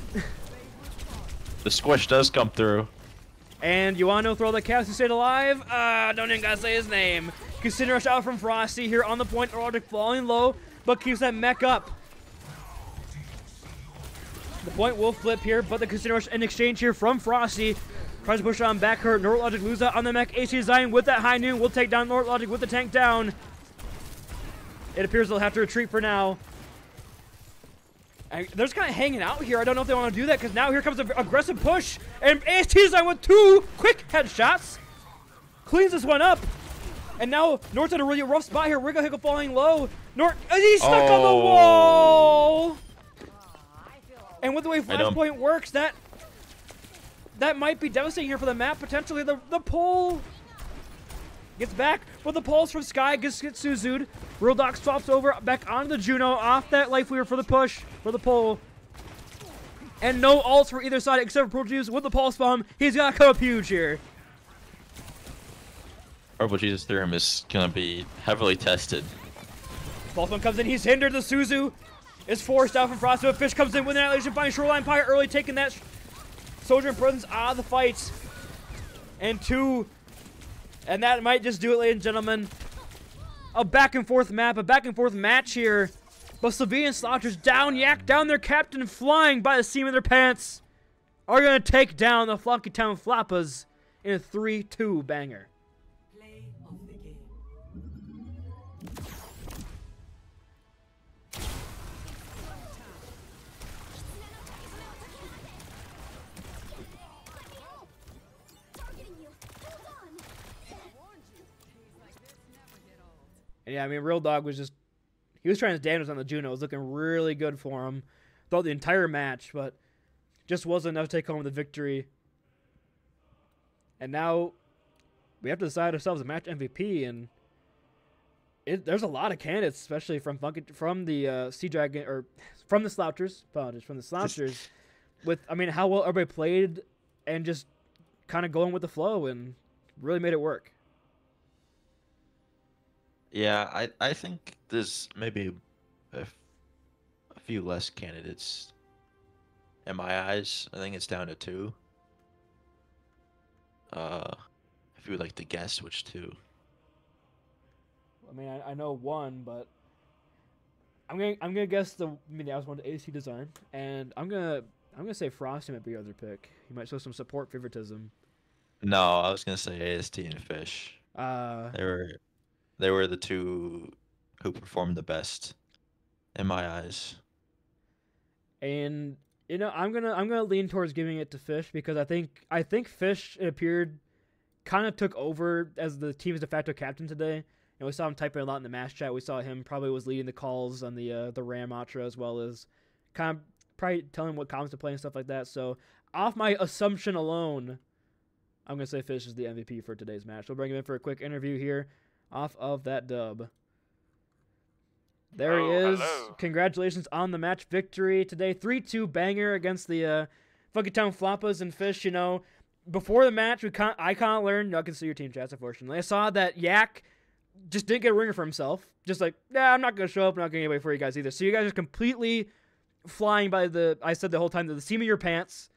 The squish does come through. And you want to throw the cast who stayed alive? Don't even gotta say his name. Consider rush out from Frosty here on the point. Erotic falling low, but keeps that mech up. The point will flip here, but the consider rush in exchange here from Frosty. Tries to push on back her. Neurologic lose out on the mech. AC Design with that high noon will take down Neurologic with the tank down. It appears they'll have to retreat for now. And they're just kind of hanging out here. I don't know if they want to do that because now here comes an aggressive push. And AST Design with 2 quick headshots. Cleans this one up. And now Nort's in a really rough spot here. Wiggle Hickle falling low. Nort, he's stuck on the wall. And with the way Flashpoint works, that might be devastating here for the map. Potentially the pole gets back, but the pulse from Sky gets Suzu'd. Real Doc swaps over back onto the Juno off that life weaver for the push for the pole. And no ults for either side except for Proteus with the pulse bomb. He's got to come up huge here. Purple Jesus Theorem is going to be heavily tested. Pulse bomb comes in, he's hindered. The Suzu is forced out from Frost, but Fish comes in with an annihilation, finds Shoreline Pyre early, taking that Soldier in presence out of the fight. And 2. And that might just do it, ladies and gentlemen. A back and forth map, a back and forth match here. But Slovenian Slouchers down, Yak down, their captain flying by the seam of their pants. Are going to take down the Funkytown Floppas in a 3-2 banger. Play of the game. And yeah, I mean, Real Dog was just, he was trying his damage on the Juno. It was looking really good for him throughout the entire match, but just wasn't enough to take home the victory. And now we have to decide ourselves a match MVP, and there's a lot of candidates, especially from the Sea Dragon, or from the Slouchers, apologies, from the Slouchers, with, I mean, how well everybody played and just kind of going with the flow and really made it work. Yeah, I think there's maybe a few less candidates in my eyes. I think it's down to 2. If you would like to guess which 2. I mean, I know 1, but I'm gonna guess the. I mean, I was one to AC Design, and I'm gonna say Frosty might be your other pick. He might show some support favoritism. No, I was gonna say AST and Fish. They were the 2 who performed the best in my eyes. And you know, I'm gonna lean towards giving it to Fish because I think Fish, it appeared, kind of took over as the team's de facto captain today. And we saw him typing a lot in the match chat. We saw him probably was leading the calls on the Ram Matra, as well as kind of probably telling what comments to play and stuff like that. So off my assumption alone, I'm gonna say Fish is the MVP for today's match. We'll bring him in for a quick interview here off of that dub. There he is. Hello. Congratulations on the match victory today. 3-2 banger against the Funkytown Floppas. And Fish, you know, before the match, I kind of learned, I can see your team chats, unfortunately. I saw that Yak just didn't get a ringer for himself. Just like, nah, I'm not going to show up. I'm not going to get away for you guys either. So you guys are completely flying by I said the whole time, the seam of your pants.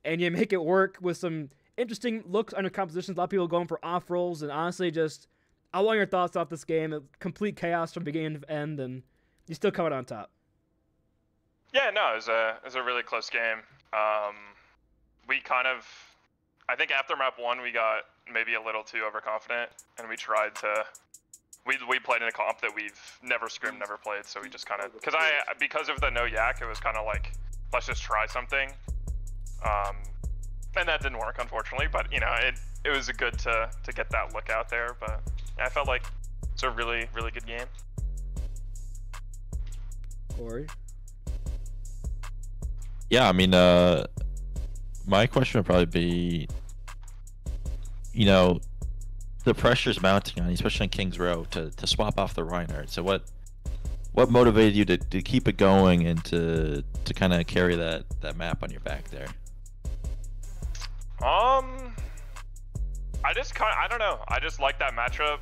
And you make it work with some interesting looks under compositions. A lot of people going for off rolls. And honestly, just, I want your thoughts off this game. Complete chaos from beginning to end. And you still come out on top. Yeah, no, it was a really close game. We kind of, I think after map 1 we got maybe a little too overconfident, and we tried to, we played in a comp that we've never scrimmed, never played, so we just kind of, because of the no Yak, it was kind of like, let's just try something, and that didn't work, unfortunately, but you know, it was good to get that look out there, but yeah, I felt like it's a really, really good game. Corey? Yeah, I mean, my question would probably be, you know, the pressure's mounting on you, especially on King's Row, to swap off the Reinhardt. So what motivated you to keep it going and to kind of carry that map on your back there? I don't know. I just like that matchup.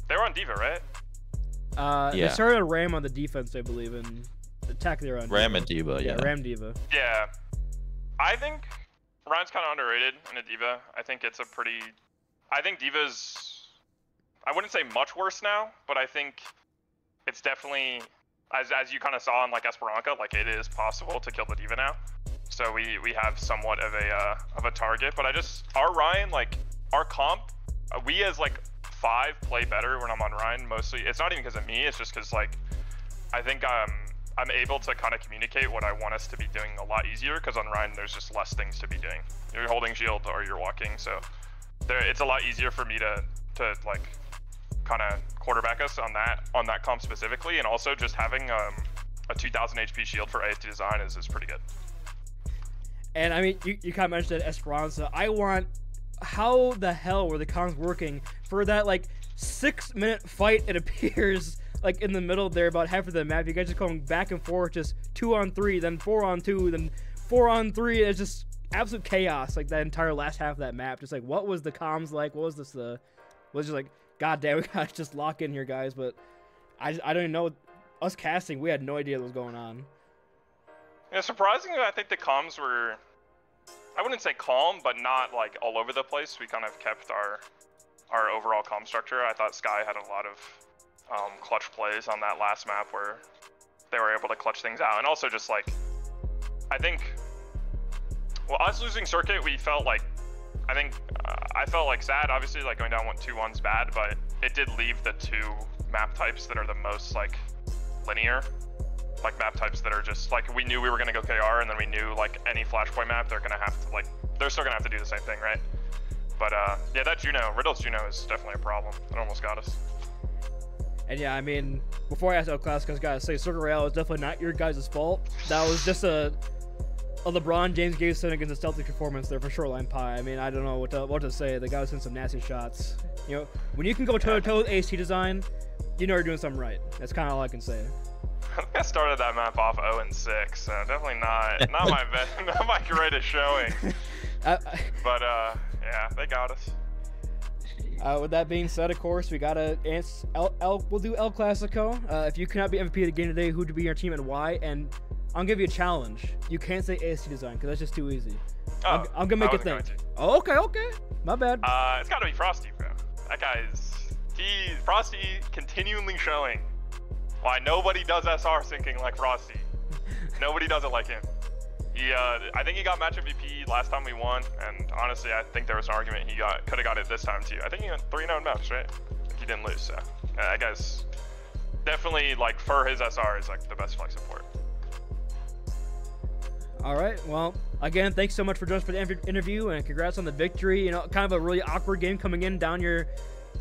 They were on Diva, right? They started a Ram on the defense, I believe, and attack there on Ram D.Va. and D.Va, yeah. Ram D.Va. Yeah, I think Ryan's kind of underrated in a D.Va. I think it's a pretty. I think D.Va's. I wouldn't say much worse now, but I think it's definitely, as you kind of saw in like Esperanza, like it is possible to kill the D.Va now. So we have somewhat of a target, but our Ryan, like our comp, we as like 5 play better when I'm on Ryan mostly. It's not even because of me, it's just because like I think I'm able to kind of communicate what I want us to be doing a lot easier, because on Ryan there's just less things to be doing. You're holding shield or you're walking, so it's a lot easier for me to like kind of quarterback us on that comp specifically, and also just having a 2000 HP shield for AFT design is pretty good. And I mean, you kind of mentioned Esperanza. I want, how the hell were the comms working for that like 6-minute fight? It appears like in the middle there, about half of the map. You guys just going back and forth, just 2-on-3, then 4-on-2, then 4-on-3. It's just absolute chaos. Like that entire last half of that map. Just like, what was the comms like? What was this? Was just like, God damn, we gotta just lock in here, guys. But I don't even know. Us casting, we had no idea what was going on. Yeah, surprisingly, I think the comms were, I wouldn't say calm, but not like all over the place. We kind of kept our overall comm structure. I thought Sky had a lot of clutch plays on that last map where they were able to clutch things out. And also just like, I think, well, us losing Circuit, we felt like, I felt like sad, obviously, like going down 2-1's bad, but it did leave the 2 map types that are the most like linear. Like map types that are just like, we knew we were gonna go KR, and then we knew like any flashpoint map they're gonna have to like, they're still gonna have to do the same thing, right? But yeah, that Riddle's Juno is definitely a problem. It almost got us. And yeah, I mean, before I ask El Clasico's, gotta say, Circle Royale is definitely not your guys' fault. That was just a LeBron James game set against a Celtics performance there for Shoreline Pie. I mean, I don't know what to say. The guy was in some nasty shots. You know, when you can go toe-to-toe with AST design, you know you're doing something right. That's kind of all I can say. I think I started that map off 0-6, so definitely not my best, not my greatest showing. But yeah, they got us. With that being said, of course, we gotta we'll do El Clasico. If you cannot be MVP of the game today, who would be your team and why? And I'll give you a challenge. You can't say AST design because that's just too easy. Oh, I'm gonna make it think. Oh, okay, my bad. It's gotta be Frosty, bro. That guy's Frosty continually showing why nobody does SR syncing like Frosty. Nobody does it like him. I think he got match MVP last time we won, and honestly, I think there was an argument he could have got it this time too. I think he got 3-0 maps, right? I think he didn't lose, so that guy's definitely, like, for his SR is like the best flex support. All right, well, again, thanks so much for joining us for the interview, and congrats on the victory. You know, kind of a really awkward game coming in down your,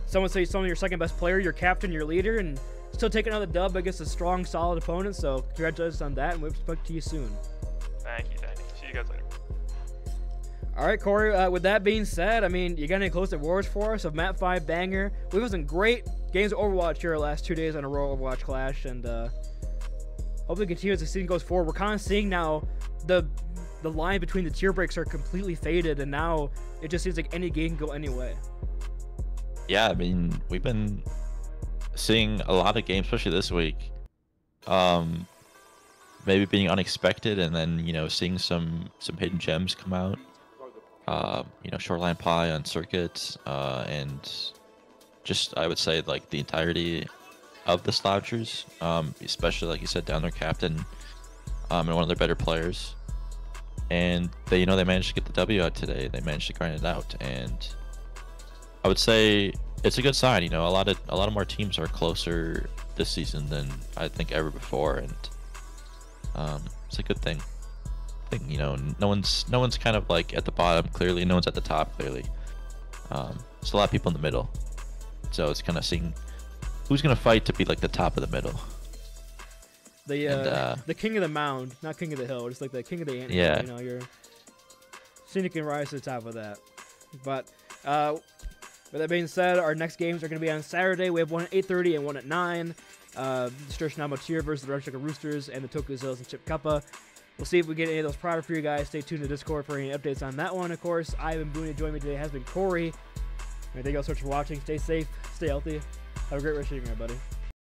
someone say someone your second best player, your captain, your leader, and still taking another dub against a strong, solid opponent. So congratulations on that, and we'll speak to you soon. Thank you, Danny. See you guys later. All right, Corey, with that being said, I mean, you got any close at Wars for us of Map 5 banger? We've had some great games of Overwatch here the last 2 days on Aurora Overwatch Clash, and hopefully continue as the season goes forward. We're kind of seeing now the line between the tier breaks are completely faded, and now it just seems like any game can go any way. Yeah, I mean, we've been seeing a lot of games, especially this week, maybe being unexpected, and then, you know, seeing some hidden gems come out. You know, Shoreline Pie on circuits, and just, I would say, like, the entirety of the Slouchers, especially, like you said, down their captain, and one of their better players. And they, you know, they managed to get the W out today. They managed to grind it out, and I would say it's a good sign. You know, a lot of more teams are closer this season than I think ever before, and it's a good thing. I think, you know, no one's kind of like at the bottom clearly, no one's at the top clearly. There's a lot of people in the middle, so it's kind of seeing who's gonna fight to be like the top of the middle. The king of the mound, not king of the hill, just like the king of the ant. Yeah. You know, you're seeing you can rise to the top of that. But with that being said, our next games are going to be on Saturday. We have one at 8:30 and one at 9. Sturgeon Tier versus the Red Chicken Roosters and the Tokyo Zills and Chip Kappa. We'll see if we get any of those prior for you guys. Stay tuned to Discord for any updates on that one, of course. I've been Boone, and joining me today has been Corey. Thank you all so much for watching. Stay safe, stay healthy. Have a great rest of your evening, everybody.